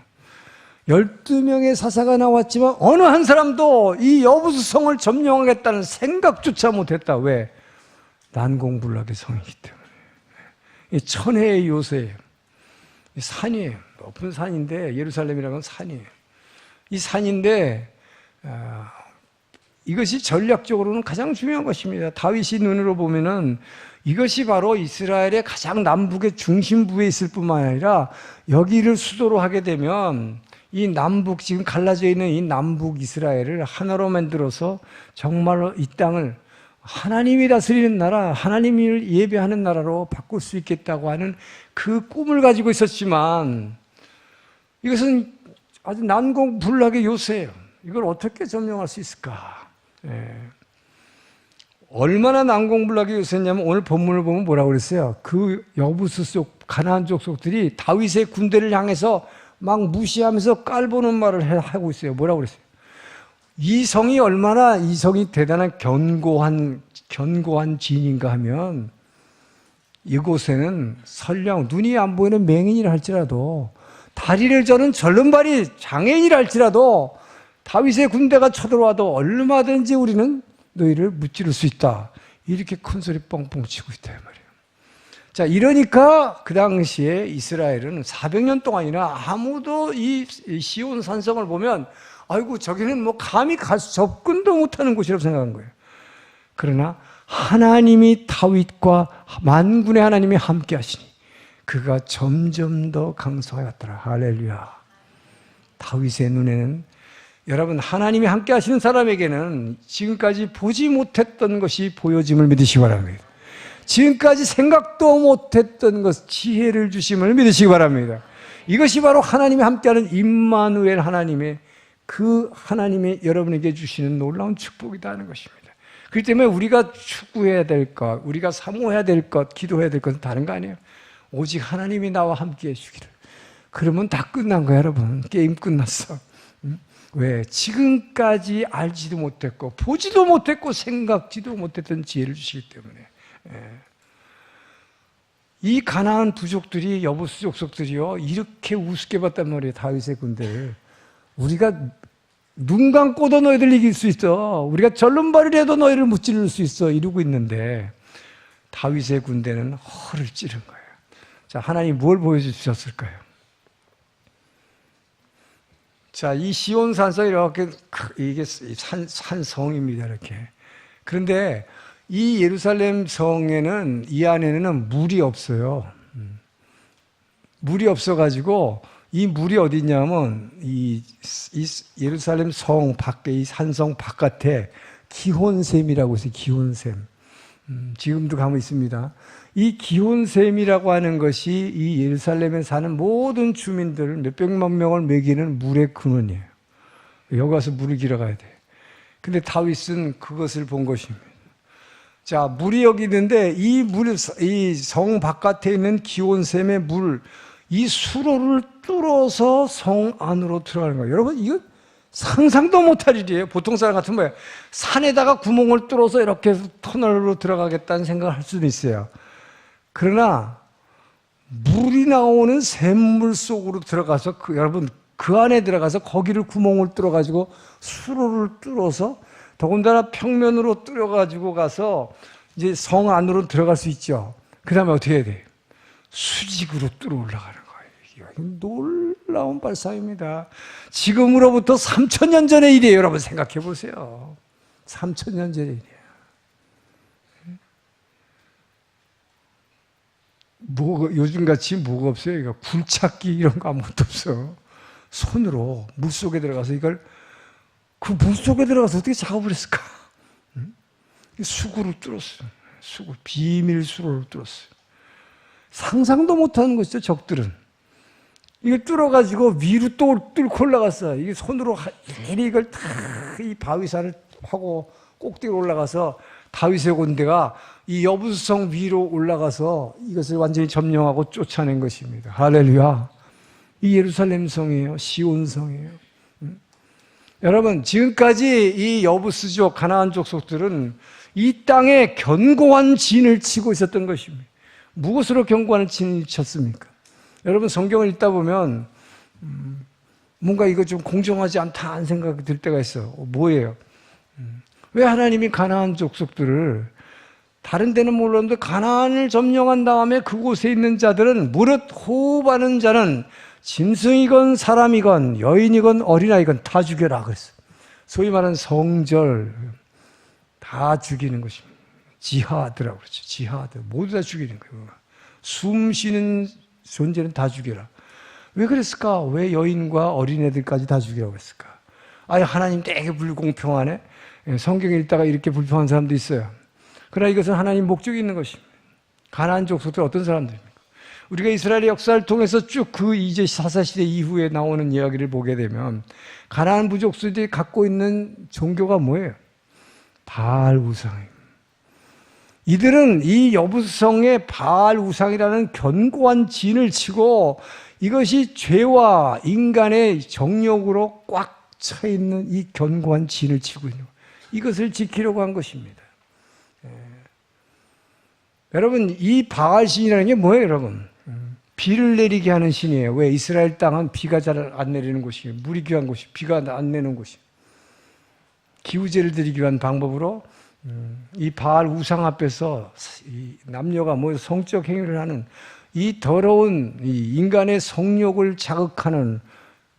12명의 사사가 나왔지만 어느 한 사람도 이 여부수 성을 점령하겠다는 생각조차 못했다. 왜? 난공불락의 성이기 때문에. 이 천혜의 요새예요. 이 산이에요. 높은 산인데, 예루살렘이라는 건 산이에요. 이 산인데 이것이 전략적으로는 가장 중요한 것입니다. 다윗이 눈으로 보면은 이것이 바로 이스라엘의 가장 남북의 중심부에 있을 뿐만 아니라 여기를 수도로 하게 되면 이 남북, 지금 갈라져 있는 이 남북 이스라엘을 하나로 만들어서 정말로 이 땅을 하나님이 다스리는 나라, 하나님을 예배하는 나라로 바꿀 수 있겠다고 하는 그 꿈을 가지고 있었지만 이것은 아주 난공불락의 요새예요. 이걸 어떻게 점령할 수 있을까? 예. 얼마나 난공불락의 요새냐면 오늘 본문을 보면 뭐라고 그랬어요? 그 여부스 속 가나안 족속들이 다윗의 군대를 향해서 막 무시하면서 깔보는 말을 하고 있어요. 뭐라고 그랬어요? 이 성이 얼마나 이 성이 대단한 견고한 진인가 하면 이곳에는 설령 눈이 안 보이는 맹인이라 할지라도 다리를 저는 절름발이 장애인이라 할지라도 다윗의 군대가 쳐들어와도 얼마든지 우리는 너희를 무찌를 수 있다. 이렇게 큰 소리 뻥뻥 치고 있다 말이에요. 자, 이러니까 그 당시에 이스라엘은 400년 동안이나 아무도 이 시온 산성을 보면 아이고 저기는 뭐 감히 접근도 못하는 곳이라고 생각한 거예요. 그러나 하나님이 다윗과 만군의 하나님이 함께 하시니 그가 점점 더 강성하였더라. 할렐루야. 다윗의 눈에는 여러분 하나님이 함께 하시는 사람에게는 지금까지 보지 못했던 것이 보여짐을 믿으시기 바랍니다. 지금까지 생각도 못했던 것, 지혜를 주심을 믿으시기 바랍니다. 이것이 바로 하나님이 함께하는 임마누엘 하나님의 그 하나님이 여러분에게 주시는 놀라운 축복이다 하는 것입니다. 그렇기 때문에 우리가 추구해야 될 것, 우리가 사모해야 될 것, 기도해야 될 것은 다른 거 아니에요. 오직 하나님이 나와 함께 해주기를. 그러면 다 끝난 거야, 여러분. 게임 끝났어. 왜? 지금까지 알지도 못했고 보지도 못했고 생각지도 못했던 지혜를 주시기 때문에. 이 가나안 부족들이 여부스 족속들이요 이렇게 우습게 봤단 말이에요. 다윗의 군대를. 우리가 눈 감고도 너희들 이길 수 있어. 우리가 절름발이라도 너희를 무찌를 수 있어. 이러고 있는데 다윗의 군대는 허를 찌른 거예요. 자, 하나님 뭘 보여주셨을까요? 자, 이 시온 산성이 이렇게 이게 산성입니다. 이렇게. 그런데 이 예루살렘 성에는 이 안에는 물이 없어요. 물이 없어가지고 이 물이 어디 있냐면 이 예루살렘 성 밖에 이 산성 바깥에 기혼샘이라고 있어요. 기혼샘. 지금도 가면 있습니다. 이 기혼샘이라고 하는 것이 이 예루살렘에 사는 모든 주민들 몇백만 명을 먹이는 물의 근원이에요. 여기 가서 물을 길어가야 돼. 근데 다윗은 그것을 본 것입니다. 자, 물이 여기 있는데 이 성 바깥에 있는 기온샘의 물, 이 수로를 뚫어서 성 안으로 들어가는 거예요. 여러분, 이거 상상도 못할 일이에요. 보통 사람 같으면 산에다가 구멍을 뚫어서 이렇게 터널로 들어가겠다는 생각을 할 수도 있어요. 그러나 물이 나오는 샘물 속으로 들어가서 여러분 그 안에 들어가서 거기를 구멍을 뚫어가지고 수로를 뚫어서 더군다나 평면으로 뚫어가지고 가서 이제 성 안으로 들어갈 수 있죠. 그 다음에 어떻게 해야 돼요? 수직으로 뚫어 올라가는 거예요. 놀라운 발상입니다. 지금으로부터 3,000년 전의 일이에요. 여러분 생각해 보세요. 3,000년 전의 일이에요. 요즘같이 뭐가 없어요. 그러니까 굴착기 이런 거 아무것도 없어. 손으로 물속에 들어가서 이걸 그 물속에 들어가서 어떻게 작업을 했을까? 수구로 뚫었어요. 수구, 비밀 수로로 뚫었어요. 상상도 못하는 것이죠, 적들은. 이걸 뚫어가지고 위로 또 뚫고 올라갔어요. 이게 손으로 일일이 이걸 다 이 바위산을 하고 꼭대기로 올라가서 다윗의 군대가 이 여부수성 위로 올라가서 이것을 완전히 점령하고 쫓아낸 것입니다. 할렐루야. 이 예루살렘 성이에요. 시온 성이에요. 여러분, 지금까지 이 여부스족, 가나안 족속들은 이 땅에 견고한 진을 치고 있었던 것입니다. 무엇으로 견고한 진을 쳤습니까? 여러분, 성경을 읽다 보면 뭔가 이거 좀 공정하지 않다 하는 생각이 들 때가 있어요. 뭐예요? 왜 하나님이 가나안 족속들을 다른 데는 몰랐는데 가나안을 점령한 다음에 그곳에 있는 자들은 무릇 호흡하는 자는 짐승이건 사람이건 여인이건 어린아이건 다 죽여라 그랬어요. 소위 말하는 성절 다 죽이는 것입니다. 지하드라고 그러죠. 지하드 모두 다 죽이는 거예요. 숨 쉬는 존재는 다 죽여라. 왜 그랬을까? 왜 여인과 어린애들까지 다 죽이라고 했을까? 아니, 하나님 되게 불공평하네. 성경 읽다가 이렇게 불평한 사람도 있어요. 그러나 이것은 하나님 목적이 있는 것입니다. 가나안 족속들 어떤 사람들입니까? 우리가 이스라엘의 역사를 통해서 쭉 그 이제 사사시대 이후에 나오는 이야기를 보게 되면 가나안 부족수들이 갖고 있는 종교가 뭐예요? 바알 우상입니다. 이들은 이 여부성의 바알 우상이라는 견고한 진을 치고 이것이 죄와 인간의 정욕으로 꽉 차 있는 이 견고한 진을 치고 있는 거예요. 이것을 지키려고 한 것입니다. 여러분, 이 바알 신이라는 게 뭐예요, 여러분? 비를 내리게 하는 신이에요. 왜? 이스라엘 땅은 비가 잘 안 내리는 곳이에요. 물이 귀한 곳이, 비가 안 내는 곳이. 기후제를 드리기 위한 방법으로 이 바알 우상 앞에서 이 남녀가 모여서 성적 행위를 하는 이 더러운 이 인간의 성욕을 자극하는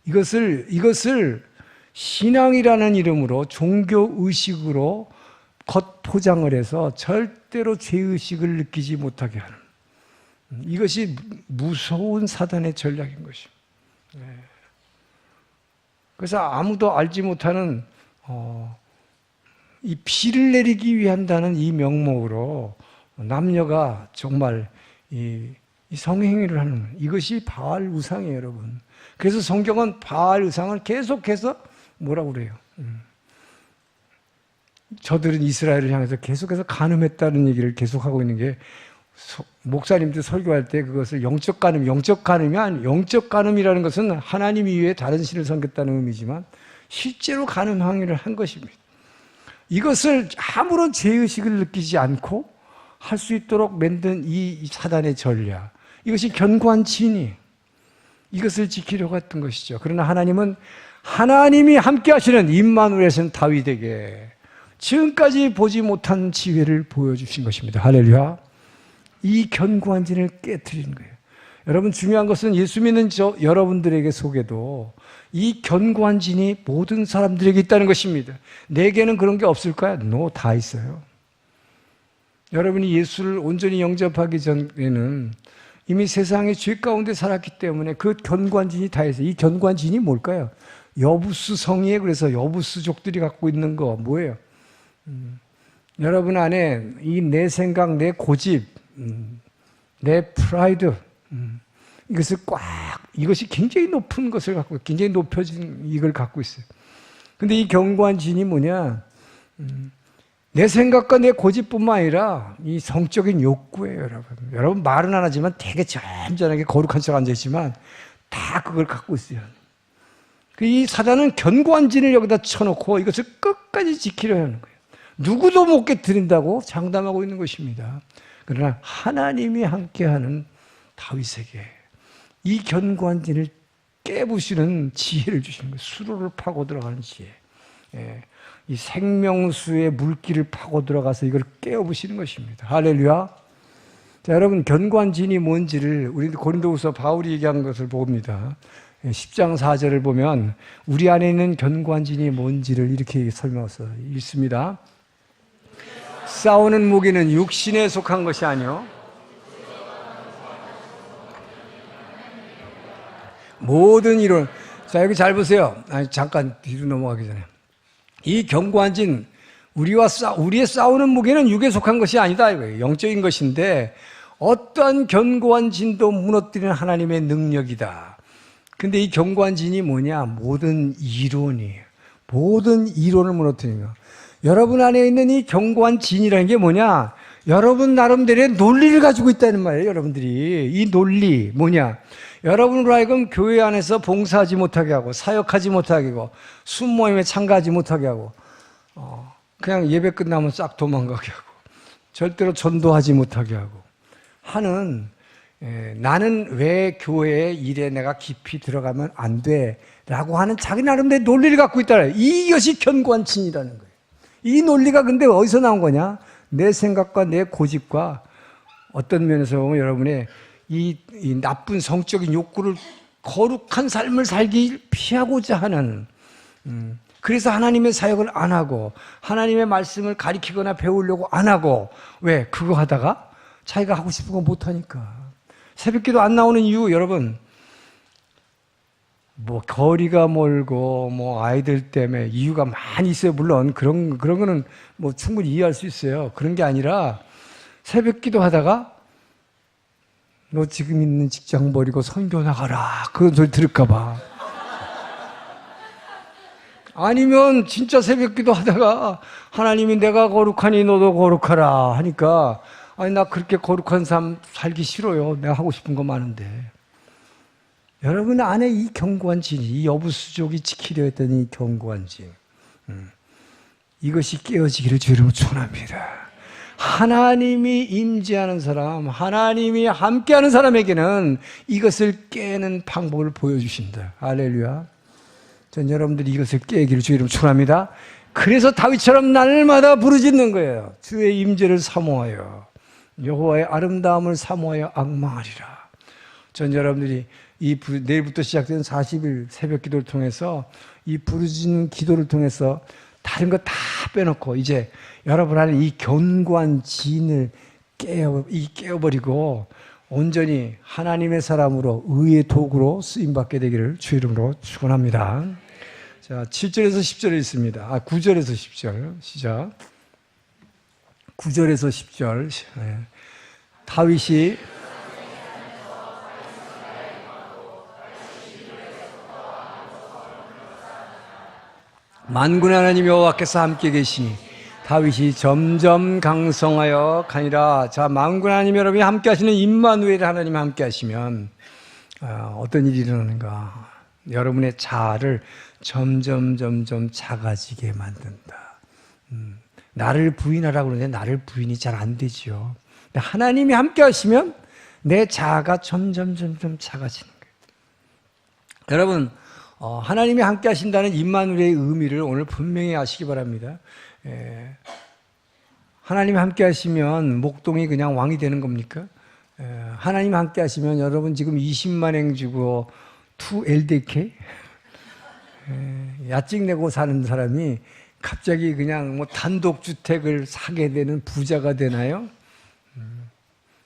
이것을 신앙이라는 이름으로 종교 의식으로 겉포장을 해서 절대로 죄의식을 느끼지 못하게 하는 이것이 무서운 사단의 전략인 것입니다. 그래서 아무도 알지 못하는 이 비를 내리기 위한다는 이 명목으로 남녀가 정말 이 성행위를 하는 이것이 바알 우상이에요, 여러분. 그래서 성경은 바알 우상을 계속해서 뭐라고 그래요? 저들은 이스라엘을 향해서 계속해서 간음했다는 얘기를 계속하고 있는 게 목사님들 설교할 때 그것을 영적 간음이 아니에요. 영적 간음이라는 것은 하나님 이외에 다른 신을 섬겼다는 의미지만 실제로 간음 행위를 한 것입니다. 이것을 아무런 죄의식을 느끼지 않고 할 수 있도록 만든 이 사단의 전략, 이것이 견고한 진이 이것을 지키려고 했던 것이죠. 그러나 하나님은 하나님이 함께 하시는 임마누엘의 다윗에게 지금까지 보지 못한 지혜를 보여주신 것입니다. 할렐루야. 이 견고한 진을 깨트리는 거예요. 여러분, 중요한 것은 예수 믿는 여러분들에게 속에도 이 견고한 진이 모든 사람들에게 있다는 것입니다. 내게는 그런 게 없을까요? 다 있어요. 여러분이 예수를 온전히 영접하기 전에는 이미 세상의 죄 가운데 살았기 때문에 그 견고한 진이 다 있어요. 이 견고한 진이 뭘까요? 여부스 성의에, 그래서 여부스족들이 갖고 있는 거 뭐예요? 여러분 안에 이 내 생각, 내 고집, 내 프라이드, 이것이 굉장히 높은 것을 갖고, 굉장히 높여진 이걸 갖고 있어요. 근데 이 견고한 진이 뭐냐? 내 생각과 내 고집뿐만 아니라 이 성적인 욕구예요, 여러분. 여러분 말은 안 하지만 되게 점잖하게 거룩한 척 앉아있지만 다 그걸 갖고 있어요. 이 사단은 견고한 진을 여기다 쳐놓고 이것을 끝까지 지키려 하는 거예요. 누구도 못 깨뜨린다고 장담하고 있는 것입니다. 그러나 하나님이 함께하는 다윗에게 이 견고한 진을 깨부시는 지혜를 주시는 거예요. 수로를 파고 들어가는 지혜. 이 생명수의 물길을 파고 들어가서 이걸 깨어부시는 것입니다. 할렐루야. 자, 여러분, 견고한 진이 뭔지를 우리 고린도후서 바울이 얘기한 것을 봅니다. 10장 4절을 보면 우리 안에 있는 견고한 진이 뭔지를 이렇게 설명해서 읽습니다. 싸우는 무기는 육신에 속한 것이 아니요 모든 이론. 자, 여기 잘 보세요. 잠깐 뒤로 넘어가기 전에 이 견고한 진, 우리의 싸우는 무기는 육에 속한 것이 아니다 이거예요. 영적인 것인데 어떠한 견고한 진도 무너뜨리는 하나님의 능력이다. 근데 이 견고한 진이 뭐냐? 모든 이론이에요. 모든 이론을 무너뜨리는 거. 여러분 안에 있는 이 견고한 진이라는 게 뭐냐? 여러분 나름대로의 논리를 가지고 있다는 말이에요. 여러분들이 이 논리 뭐냐? 여러분으로 하여금 교회 안에서 봉사하지 못하게 하고 사역하지 못하게 하고 순모임에 참가하지 못하게 하고 그냥 예배 끝나면 싹 도망가게 하고 절대로 전도하지 못하게 하고 하는, 나는 왜 교회의 일에 내가 깊이 들어가면 안 돼 라고 하는 자기 나름대로 논리를 갖고 있다는, 이것이 견고한 진이라는 거예요. 이 논리가 근데 어디서 나온 거냐? 내 생각과 내 고집과 어떤 면에서 보면 여러분의 이 나쁜 성적인 욕구를 거룩한 삶을 살기 피하고자 하는, 그래서 하나님의 사역을 안 하고 하나님의 말씀을 가리키거나 배우려고 안 하고, 왜? 그거 하다가 자기가 하고 싶은 거 못하니까. 새벽기도 안 나오는 이유, 여러분, 뭐 거리가 멀고 뭐 아이들 때문에 이유가 많이 있어요. 물론 그런 거는 뭐 충분히 이해할 수 있어요. 그런 게 아니라 새벽기도 하다가 너 지금 있는 직장 버리고 선교 나가라 그런 소리 들을까 봐. 아니면 진짜 새벽기도 하다가 하나님이 내가 거룩하니 너도 거룩하라 하니까, 아니 나 그렇게 거룩한 삶 살기 싫어요. 내가 하고 싶은 거 많은데. 여러분 안에 이 견고한 진, 이 여부수족이 지키려 했던 이 견고한 진, 이것이 깨어지기를 주의 이름으로 축원합니다. 하나님이 임재하는 사람, 하나님이 함께하는 사람에게는 이것을 깨는 방법을 보여주신다. 할렐루야. 전 여러분들이 이것을 깨기를 주의 이름으로 축원합니다. 그래서 다윗처럼 날마다 부르짖는 거예요. 주의 임재를 사모하여 여호와의 아름다움을 사모하여 앙망하리라. 전 여러분들이 내일부터 시작되는 40일 새벽 기도를 통해서 이 부르짖는 기도를 통해서 다른 거 다 빼놓고 이제 여러분 안에 이 견고한 진을 깨어버리고 온전히 하나님의 사람으로 의의 도구로 쓰임받게 되기를 주의 이름으로 축원합니다. 자, 7절에서 10절에 있습니다. 9절에서 10절 시작. 9절에서 10절. 다윗이 만군의 하나님 여호와께서 함께 계시니 다윗이 점점 강성하여 가니라. 자, 만군의 하나님 여러분이 함께 하시는 임마누엘 하나님 함께 하시면 어떤 일이 일어나는가? 여러분의 자아를 점점 작아지게 만든다. 나를 부인하라고 그러는데 나를 부인이 잘 안 되지요. 하나님이 함께 하시면 내 자아가 점점 작아지는 거예요. 여러분, 하나님이 함께 하신다는 임마누엘의 의미를 오늘 분명히 아시기 바랍니다. 하나님이 함께 하시면 목동이 그냥 왕이 되는 겁니까? 하나님 함께 하시면 여러분 지금 20만 행 주고 2LDK 야찍 내고 사는 사람이 갑자기 그냥 뭐 단독주택을 사게 되는 부자가 되나요?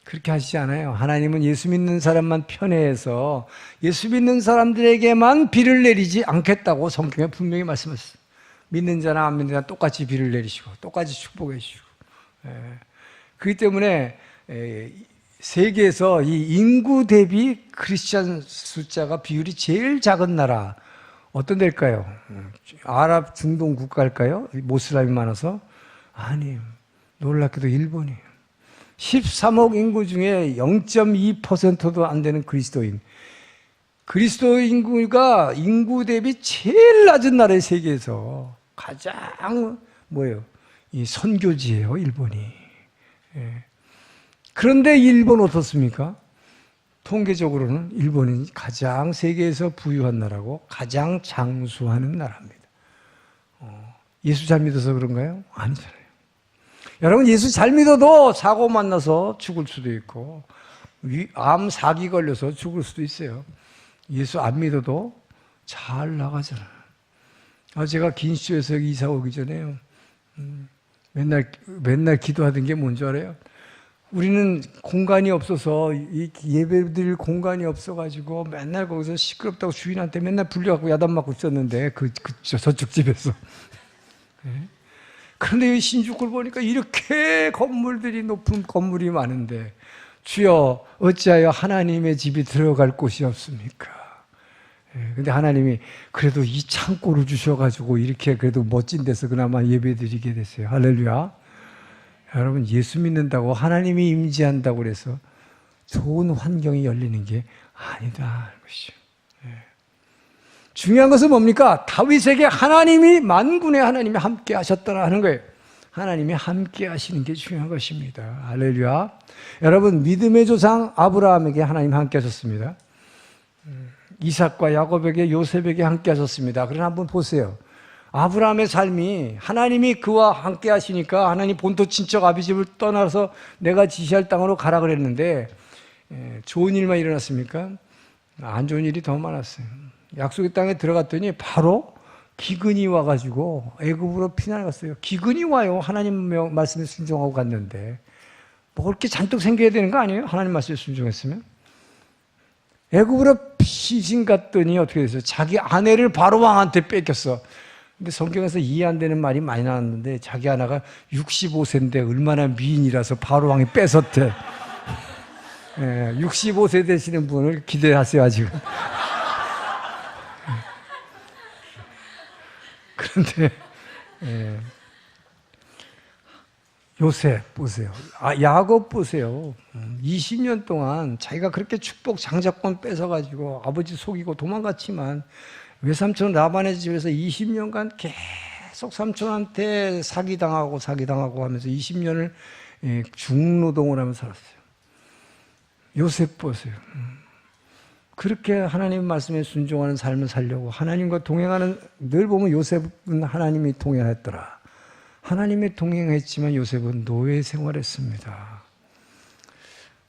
그렇게 하시지 않아요. 하나님은 예수 믿는 사람만 편애해서 예수 믿는 사람들에게만 비를 내리지 않겠다고 성경에 분명히 말씀하셨어요. 믿는 자나 안 믿는 자나 똑같이 비를 내리시고 똑같이 축복해 주시고. 그렇기 때문에 세계에서 이 인구 대비 크리스찬 숫자가 비율이 제일 작은 나라 어떤 데일까요? 아랍 중동 국가일까요? 모슬람이 많아서? 아니에요. 놀랍게도 일본이에요. 13억 인구 중에 0.2%도 안 되는 그리스도인. 그리스도 인구가 인구 대비 제일 낮은 나라의 세계에서 가장 뭐예요? 이 선교지예요, 일본이. 그런데 일본 어떻습니까? 통계적으로는 일본이 가장 세계에서 부유한 나라고 가장 장수하는 나라입니다. 예수 잘 믿어서 그런가요? 아니잖아요. 여러분 예수 잘 믿어도 사고 만나서 죽을 수도 있고 암 사기 걸려서 죽을 수도 있어요. 예수 안 믿어도 잘 나가잖아요. 제가 긴시주에서 이사 오기 전에요. 맨날 기도하던 게 뭔지 알아요? 우리는 공간이 없어서 이 예배드릴 공간이 없어가지고 맨날 거기서 시끄럽다고 주인한테 맨날 불려갖고 야단 맞고 있었는데 저쪽 집에서. 그런데 이 신주쿠를 보니까 이렇게 건물들이 높은 건물이 많은데 주여 어찌하여 하나님의 집이 들어갈 곳이 없습니까? 근데 하나님이 그래도 이 창고를 주셔가지고 이렇게 그래도 멋진 데서 그나마 예배드리게 됐어요. 할렐루야. 여러분 예수 믿는다고 하나님이 임재한다고 그래서 좋은 환경이 열리는 게 아니다 것이죠. 중요한 것은 뭡니까? 다윗에게 하나님이 만군의 하나님이 함께 하셨더라 하는 거예요. 하나님이 함께 하시는 게 중요한 것입니다. 할렐루야. 여러분 믿음의 조상 아브라함에게 하나님 함께 하셨습니다. 이삭과 야곱에게 요셉에게 함께 하셨습니다. 그러나 한번 보세요. 아브라함의 삶이 하나님이 그와 함께 하시니까 하나님 본토 친척 아비집을 떠나서 내가 지시할 땅으로 가라 그랬는데 좋은 일만 일어났습니까? 안 좋은 일이 더 많았어요. 약속의 땅에 들어갔더니 바로 기근이 와가지고 애굽으로 피난을 갔어요. 기근이 와요. 하나님 말씀에 순종하고 갔는데 먹을 게 잔뜩 생겨야 되는 거 아니에요? 하나님 말씀에 순종했으면. 애굽으로 피신 갔더니 어떻게 됐어요? 자기 아내를 바로 왕한테 뺏겼어. 근데 성경에서 이해 안 되는 말이 많이 나왔는데 자기 아내가 65세인데 얼마나 미인이라서 바로 왕이 뺏었대. 65세 되시는 분을 기대하세요 지금. 그런데 요셉 보세요. 야곱 보세요. 20년 동안 자기가 그렇게 축복 장자권 뺏어가지고 아버지 속이고 도망갔지만 외삼촌 라반의 집에서 20년간 계속 삼촌한테 사기당하고 하면서 20년을 중노동을 하면서 살았어요. 요셉 보세요. 그렇게 하나님 말씀에 순종하는 삶을 살려고 하나님과 동행하는, 늘 보면 요셉은 하나님이 동행했더라. 하나님이 동행했지만 요셉은 노예 생활했습니다.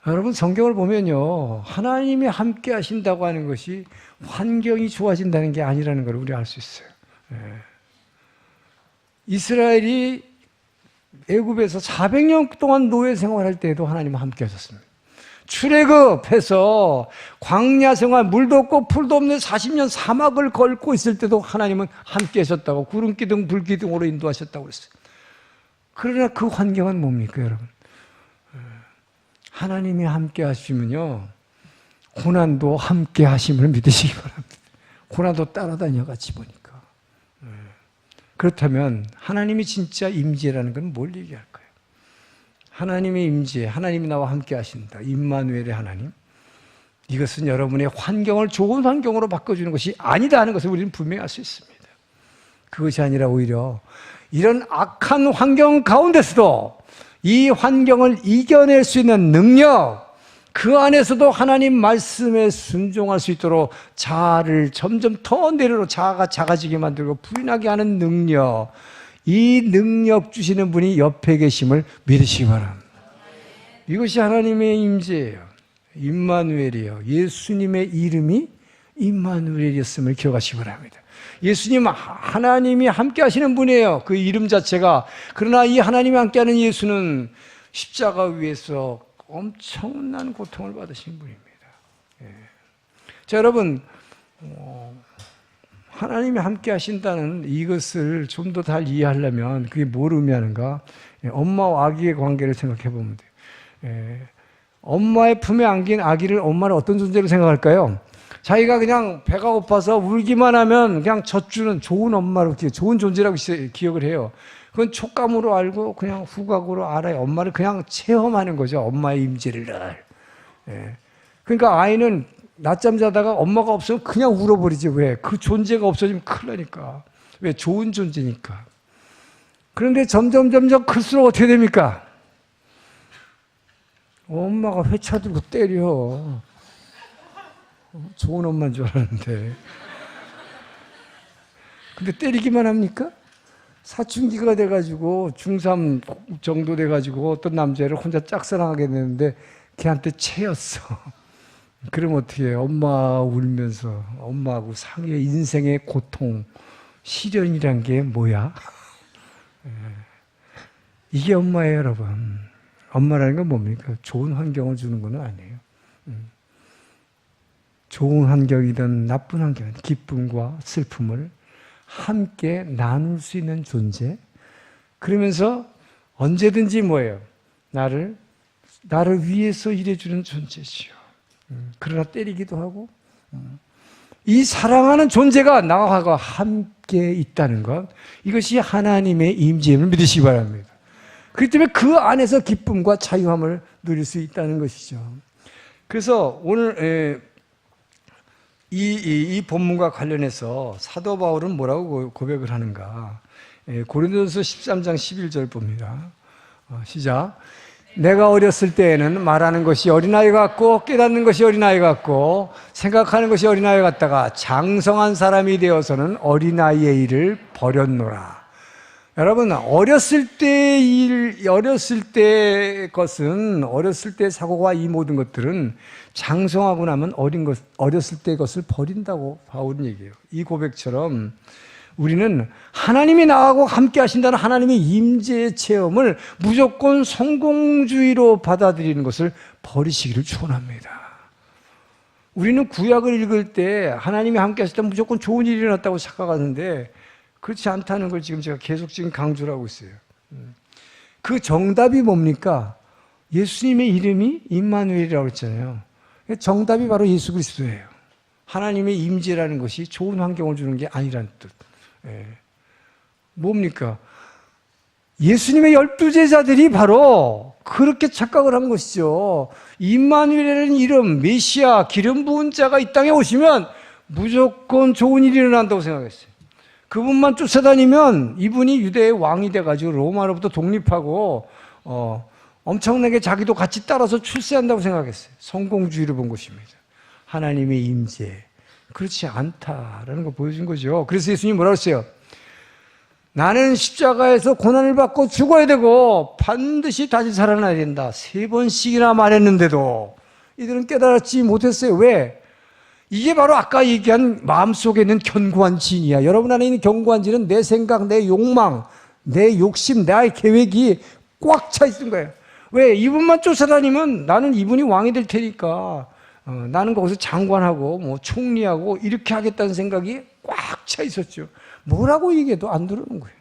여러분 성경을 보면요, 하나님이 함께 하신다고 하는 것이 환경이 좋아진다는 게 아니라는 걸 우리 알 수 있어요. 이스라엘이 애굽에서 400년 동안 노예 생활할 때에도 하나님은 함께 하셨습니다. 출애굽해서 광야 생활, 물도 없고 풀도 없는 40년 사막을 걷고 있을 때도 하나님은 함께 하셨다고, 구름기둥 불기둥으로 인도하셨다고 했어요. 그러나 그 환경은 뭡니까 여러분? 하나님이 함께 하시면요, 고난도 함께 하심을 믿으시기 바랍니다. 고난도 따라다녀 같이 보니까. 그렇다면 하나님이 진짜 임재라는 건 뭘 얘기할까요? 하나님의 임재, 하나님이 나와 함께 하신다, 임마누엘의 하나님. 이것은 여러분의 환경을 좋은 환경으로 바꿔주는 것이 아니다 하는 것을 우리는 분명히 알 수 있습니다. 그것이 아니라 오히려 이런 악한 환경 가운데서도 이 환경을 이겨낼 수 있는 능력, 그 안에서도 하나님 말씀에 순종할 수 있도록 자아를 점점 더 내려로 자아가 작아지게 만들고 부인하게 하는 능력, 이 능력 주시는 분이 옆에 계심을 믿으시기 바랍니다. 이것이 하나님의 임재예요. 임마누엘이요. 예수님의 이름이 임마누엘이었음을 기억하시기 바랍니다. 예수님 하나님이 함께 하시는 분이에요. 그 이름 자체가. 그러나 이 하나님이 함께하는 예수는 십자가 위에서 엄청난 고통을 받으신 분입니다. 예. 자, 여러분, 하나님이 함께 하신다는 이것을 좀 더 잘 이해하려면 그게 뭘 의미하는가? 예, 엄마와 아기의 관계를 생각해 보면 돼요. 예. 엄마의 품에 안긴 아기를 엄마는 어떤 존재로 생각할까요? 자기가 그냥 배가 고파서 울기만 하면 그냥 젖주는 좋은 엄마로, 좋은 존재라고 기억을 해요. 그건 촉감으로 알고 그냥 후각으로 알아요. 엄마를 그냥 체험하는 거죠. 엄마의 임재를 늘. 예. 그러니까 아이는 낮잠 자다가 엄마가 없으면 그냥 울어버리지. 왜? 그 존재가 없어지면 큰일 나니까. 왜? 좋은 존재니까. 그런데 점점 클수록 어떻게 됩니까? 엄마가 회차 들고 때려. 좋은 엄마인 줄 알았는데. 근데 때리기만 합니까? 사춘기가 돼가지고 중3 정도 돼가지고 어떤 남자를 혼자 짝사랑하게 되는데 걔한테 채였어. 그럼 어떻게 해요? 엄마 울면서 엄마하고 상의 인생의 고통, 시련이란 게 뭐야? 이게 엄마예요, 여러분. 엄마라는 건 뭡니까? 좋은 환경을 주는 건 아니에요. 좋은 환경이든 나쁜 환경이든 기쁨과 슬픔을 함께 나눌 수 있는 존재. 그러면서 언제든지 뭐예요? 나를 위해서 일해주는 존재지요. 그러나 때리기도 하고. 이 사랑하는 존재가 나와 함께 있다는 것, 이것이 하나님의 임재임을 믿으시기 바랍니다. 그렇기 때문에 그 안에서 기쁨과 자유함을 누릴 수 있다는 것이죠. 그래서 오늘 이 본문과 관련해서 사도 바울은 뭐라고 고백을 하는가? 고린도전서 13장 11절 봅니다. 시작. 내가 어렸을 때에는 말하는 것이 어린아이 같고 깨닫는 것이 어린아이 같고 생각하는 것이 어린아이 같다가 장성한 사람이 되어서는 어린아이의 일을 버렸노라. 여러분, 어렸을 때 것은, 어렸을 때 사고가 이 모든 것들은 장성하고 나면 어렸을 때 것을 버린다고 바울은 얘기해요. 이 고백처럼 우리는 하나님이 나하고 함께 하신다는 하나님의 임재의 체험을 무조건 성공주의로 받아들이는 것을 버리시기를 축원합니다. 우리는 구약을 읽을 때 하나님이 함께 하실 때 무조건 좋은 일이 일어났다고 착각하는데 그렇지 않다는 걸 제가 계속 강조를 하고 있어요. 그 정답이 뭡니까? 예수님의 이름이 임마누엘이라고 했잖아요. 정답이 바로 예수 그리스도예요. 하나님의 임재라는 것이 좋은 환경을 주는 게 아니라는 뜻. 뭡니까? 예수님의 12제자들이 바로 그렇게 착각을 한 것이죠. 임마누엘이라는 이름, 메시아, 기름 부은 자가 이 땅에 오시면 무조건 좋은 일이 일어난다고 생각했어요. 그분만 쫓아다니면 이분이 유대의 왕이 돼가지고 로마로부터 독립하고 엄청나게 자기도 같이 따라서 출세한다고 생각했어요. 성공주의를 본 것입니다. 하나님의 임재. 그렇지 않다라는 걸 보여준 거죠. 그래서 예수님이 뭐라고 했어요? 나는 십자가에서 고난을 받고 죽어야 되고 반드시 다시 살아나야 된다. 3번씩이나 말했는데도 이들은 깨달지 못했어요. 왜? 이게 바로 아까 얘기한 마음속에 있는 견고한 진이야. 여러분 안에 있는 견고한 진은 내 생각, 내 욕망, 내 욕심, 나의 계획이 꽉 차 있는 거예요. 왜? 이분만 쫓아다니면 나는 이분이 왕이 될 테니까 나는 거기서 장관하고 뭐 총리하고 이렇게 하겠다는 생각이 꽉 차 있었죠. 뭐라고 얘기해도 안 들어오는 거예요.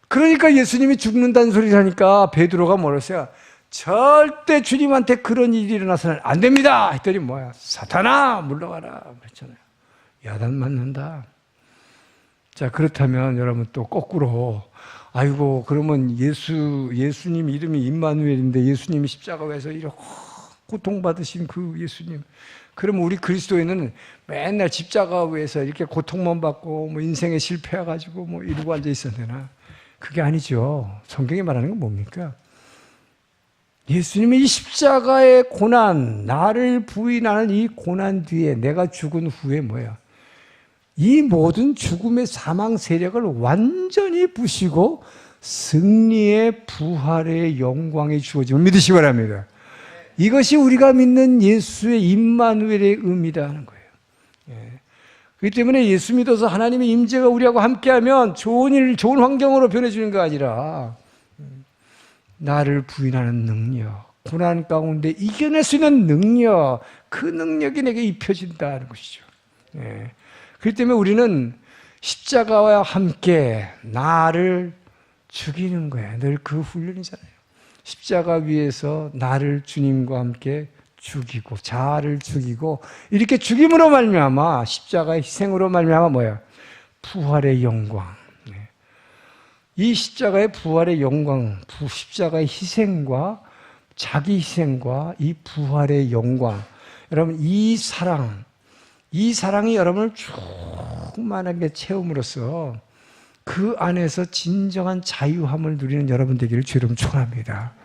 그러니까 예수님이 죽는다는 소리를 하니까 베드로가 뭐라고 했어요? 절대 주님한테 그런 일이 일어나서는 안 됩니다 했더니 뭐야? 사탄아 물러가라 그랬잖아요. 야단 맞는다. 자, 그렇다면 여러분 또 거꾸로 아이고 그러면 예수님 이름이 임마누엘인데 예수님이 십자가에서 이렇게 고통받으신 그 예수님, 그러면 우리 그리스도인은 맨날 십자가 위에서 이렇게 고통만 받고 뭐 인생에 실패해가지고 뭐 이러고 앉아 있어야 되나? 그게 아니죠. 성경이 말하는 건 뭡니까? 예수님의 이 십자가의 고난, 나를 부인하는 이 고난 뒤에 내가 죽은 후에 뭐야? 이 모든 죽음의 사망 세력을 완전히 부시고 승리의 부활의 영광이 주어짐을 믿으시기 바랍니다. 이것이 우리가 믿는 예수의 임마누엘의 의미라는 거예요. 그렇기 때문에 예수 믿어서 하나님의 임재가 우리하고 함께하면 좋은 일, 좋은 환경으로 변해주는 게 아니라 나를 부인하는 능력, 고난 가운데 이겨낼 수 있는 능력, 그 능력이 내게 입혀진다는 것이죠. 그렇기 때문에 우리는 십자가와 함께 나를 죽이는 거예요. 늘 그 훈련이잖아요. 십자가 위에서 나를 주님과 함께 죽이고 자아를 죽이고 이렇게 죽임으로 말미암아 십자가의 희생으로 말미암아 뭐야? 부활의 영광. 이 십자가의 부활의 영광, 십자가의 희생과 자기 희생과 이 부활의 영광. 여러분 이 사랑이 여러분을 충만하게 채움으로써 그 안에서 진정한 자유함을 누리는 여러분 되기를 주님 축원합니다.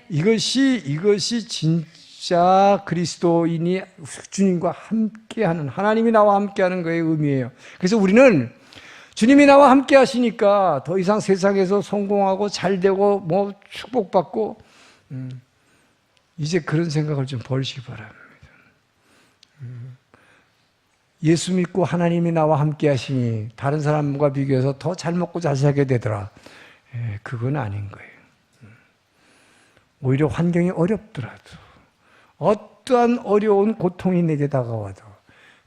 이것이 진짜 그리스도인이 주님과 함께하는, 하나님이 나와 함께하는 거의 의미예요. 그래서 우리는 주님이 나와 함께 하시니까 더 이상 세상에서 성공하고 잘되고 뭐 축복받고 이제 그런 생각을 좀 버리시기 바랍니다. 예수 믿고 하나님이 나와 함께 하시니 다른 사람과 비교해서 더 잘 먹고 잘 살게 되더라. 그건 아닌 거예요. 오히려 환경이 어렵더라도 어떠한 어려운 고통이 내게 다가와도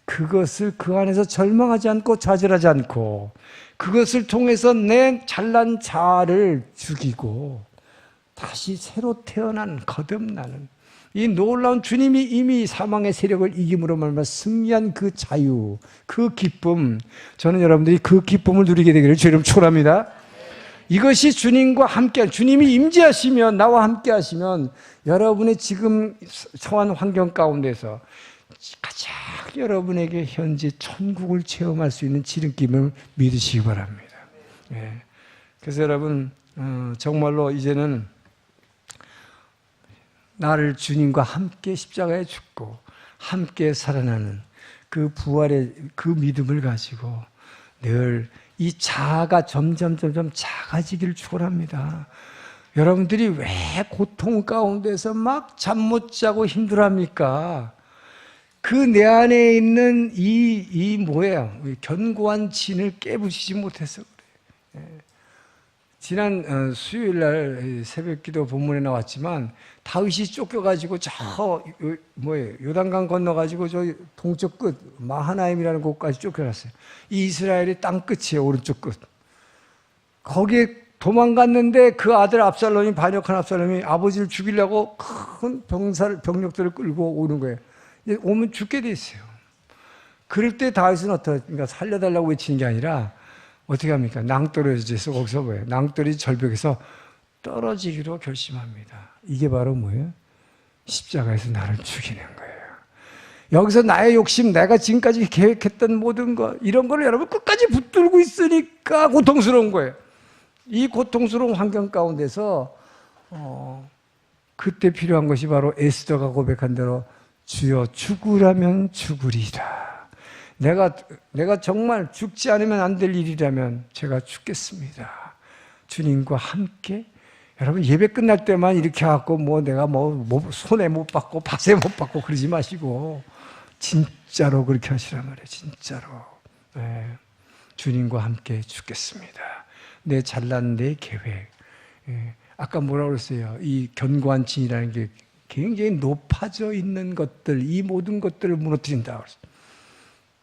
그것을 그 안에서 절망하지 않고 좌절하지 않고 그것을 통해서 내 잘난 자아를 죽이고 다시 새로 태어난 거듭나는 이 놀라운 주님이 이미 사망의 세력을 이김으로 말미암아 승리한 그 자유, 그 기쁨, 저는 여러분들이 그 기쁨을 누리게 되기를 주님 축원합니다. 이것이 주님과 함께, 주님이 임재하시면, 나와 함께 하시면 여러분의 지금 처한 환경 가운데서 가장 여러분에게 현재 천국을 체험할 수 있는 지름길을 믿으시기 바랍니다. 그래서 여러분 정말로 이제는 나를 주님과 함께 십자가에 죽고 함께 살아나는 그 부활의 그 믿음을 가지고 늘 이 자아가 점점 작아지기를 축원합니다. 여러분들이 왜 고통 가운데서 막 잠 못 자고 힘들어합니까? 그 내 안에 있는 이 뭐예요? 견고한 진을 깨부시지 못해서 그래요. 지난 수요일 날 새벽기도 본문에 나왔지만 다윗이 쫓겨가지고 요단강 건너가지고 저 동쪽 끝 마하나임이라는 곳까지 쫓겨났어요. 이 이스라엘의 땅 끝이에요. 오른쪽 끝. 거기에 도망갔는데 그 아들 압살롬이, 반역한 압살롬이 아버지를 죽이려고 큰 병력들을 끌고 오는 거예요. 오면 죽게 돼 있어요. 그럴 때 다윗은 그러니까 살려달라고 외치는 게 아니라 어떻게 합니까? 낭떠러지에서 거기서 뭐예요? 낭떠러지 절벽에서 떨어지기로 결심합니다. 이게 바로 뭐예요? 십자가에서 나를 죽이는 거예요. 여기서 나의 욕심, 내가 지금까지 계획했던 모든 것, 이런 거를 여러분 끝까지 붙들고 있으니까 고통스러운 거예요. 이 고통스러운 환경 가운데서 그때 필요한 것이 바로 에스더가 고백한 대로 주여 죽으라면 죽으리라. 내가 정말 죽지 않으면 안 될 일이라면 제가 죽겠습니다. 주님과 함께. 여러분 예배 끝날 때만 이렇게 하고 내가 손해 못 받고 밭에 못 받고 그러지 마시고 진짜로 그렇게 하시란 말이에요. 진짜로. 주님과 함께 죽겠습니다. 내 잘난 내 계획. 아까 뭐라고 그랬어요? 이 견고한 진이라는 게 굉장히 높아져 있는 것들, 이 모든 것들을 무너뜨린다 그랬어요.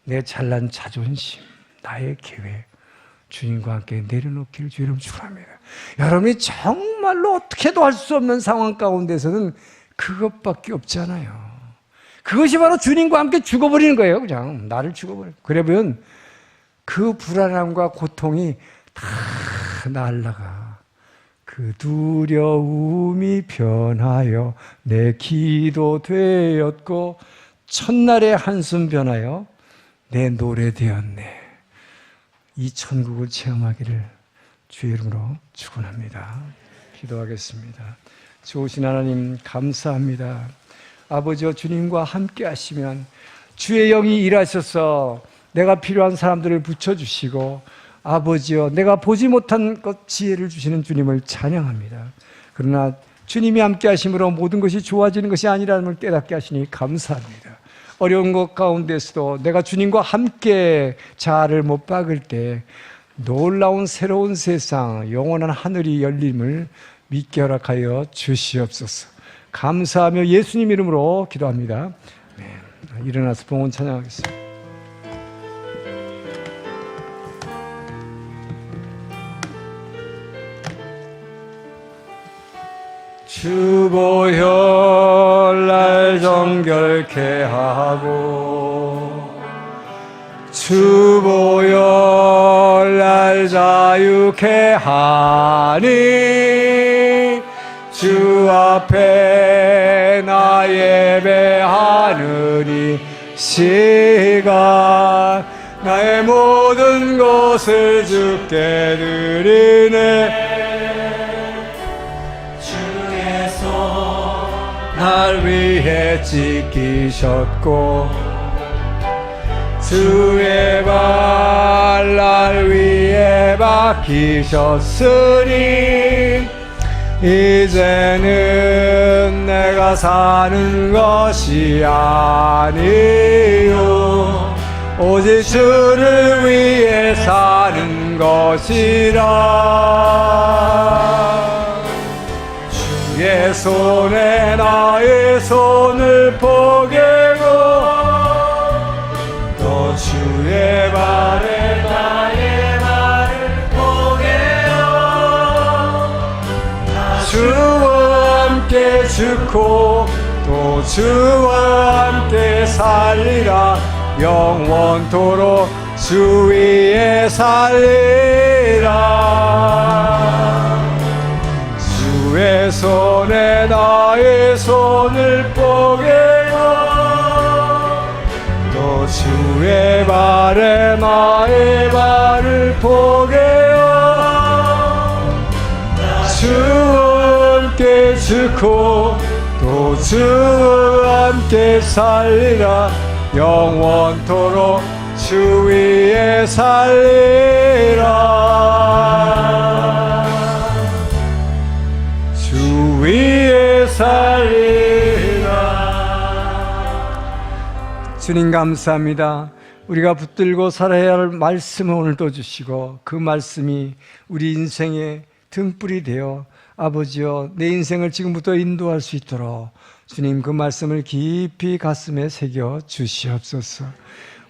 내 잘난 자존심, 나의 계획, 주님과 함께 내려놓기를 주님 축원합니다. 여러분이 정말로 어떻게도 할 수 없는 상황 가운데서는 그것밖에 없잖아요. 그것이 바로 주님과 함께 죽어버리는 거예요. 그냥 나를 죽어버려요. 그러면 그 불안함과 고통이 다 날아가. 그 두려움이 변하여 내 기도 되었고 첫날의 한숨 변하여 내 노래 되었네. 이 천국을 체험하기를 주의 이름으로 축원합니다. 기도하겠습니다. 좋으신 하나님 감사합니다. 아버지와 주님과 함께 하시면 주의 영이 일하셔서 내가 필요한 사람들을 붙여주시고 아버지여 내가 보지 못한 것 지혜를 주시는 주님을 찬양합니다. 그러나 주님이 함께 하심으로 모든 것이 좋아지는 것이 아니라는 걸 깨닫게 하시니 감사합니다. 어려운 것 가운데서도 내가 주님과 함께 자아를 못 박을 때 놀라운 새로운 세상, 영원한 하늘이 열림을 믿게 허락하여 주시옵소서. 감사하며 예수님 이름으로 기도합니다. 일어나서 봉헌 찬양하겠습니다. 주보혈 날 정결케 하고 주보혈 날 자유케 하니 주 앞에 나 예배하느니 시간 나의 모든 것을 주께 드리네. 날 위해 지키셨고 주의 발 날 위해 박히셨으니 이제는 내가 사는 것이 아니요 오직 주를 위해 사는 것이라. 주의 손에 나의 손을 포개고 또 주의 발에 나의 발을 포개어 주와 함께 죽고 또 주와 함께 살리라. 영원토록 주 위에 살리라. 주의 손에 나의 손을 포개고 또 주의 발에 나의 발을 포개어 주와 함께 죽고 또 주와 함께 살리라. 영원토록 주 위에 살리라. 주 위에 살리라. 주님 감사합니다. 우리가 붙들고 살아야 할 말씀을 오늘도 주시고 그 말씀이 우리 인생의 등불이 되어 아버지여 내 인생을 지금부터 인도할 수 있도록 주님 그 말씀을 깊이 가슴에 새겨 주시옵소서.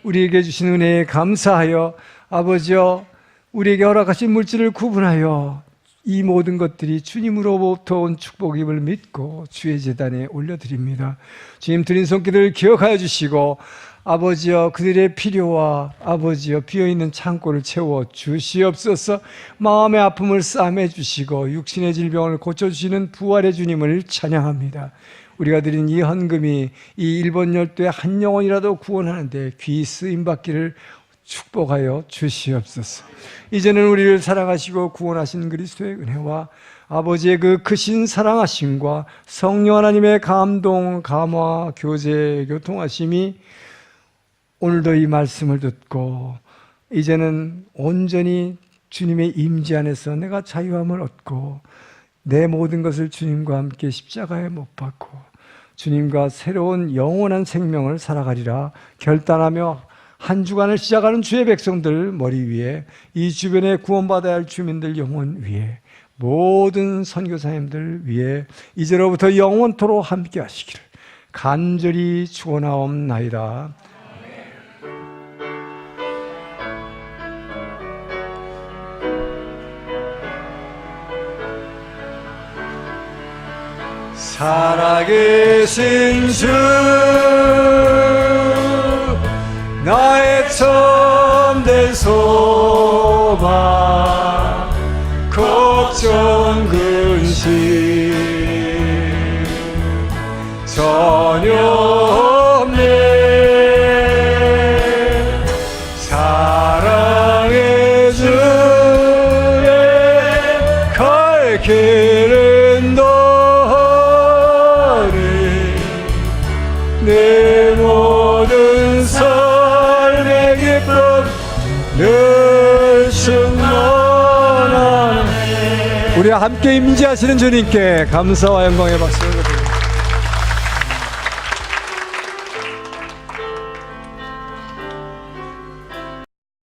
우리에게 주신 은혜에 감사하여 아버지여 우리에게 허락하신 물질을 구분하여 이 모든 것들이 주님으로부터 온 축복임을 믿고 주의 제단에 올려드립니다. 주님 드린 손길을 기억하여 주시고 아버지여 그들의 필요와 아버지여 비어있는 창고를 채워 주시옵소서. 마음의 아픔을 싸매 주시고 육신의 질병을 고쳐주시는 부활의 주님을 찬양합니다. 우리가 드린 이 헌금이 이 일본 열도의 한 영혼이라도 구원하는데 귀 쓰임받기를 축복하여 주시옵소서. 이제는 우리를 사랑하시고 구원하신 그리스도의 은혜와 아버지의 그 크신 사랑하심과 성령 하나님의 감동, 감화, 교제, 교통하심이 오늘도 이 말씀을 듣고 이제는 온전히 주님의 임재 안에서 내가 자유함을 얻고 내 모든 것을 주님과 함께 십자가에 못 박고 주님과 새로운 영원한 생명을 살아가리라 결단하며 한 주간을 시작하는 주의 백성들 머리 위에 이 주변에 구원받아야 할 주민들 영혼 위에 모든 선교사님들 위에 이제로부터 영원토록 함께 하시기를 간절히 축원하옵나이다. 살아계신 주 나의 참된 소망 걱정 근심 전혀 없네. 사랑의 주의 갈 길은 내 모든 삶의 기쁨 늘 충만하네. 우리와 함께 임재하시는 주님께 감사와 영광의 박수를 드립니다.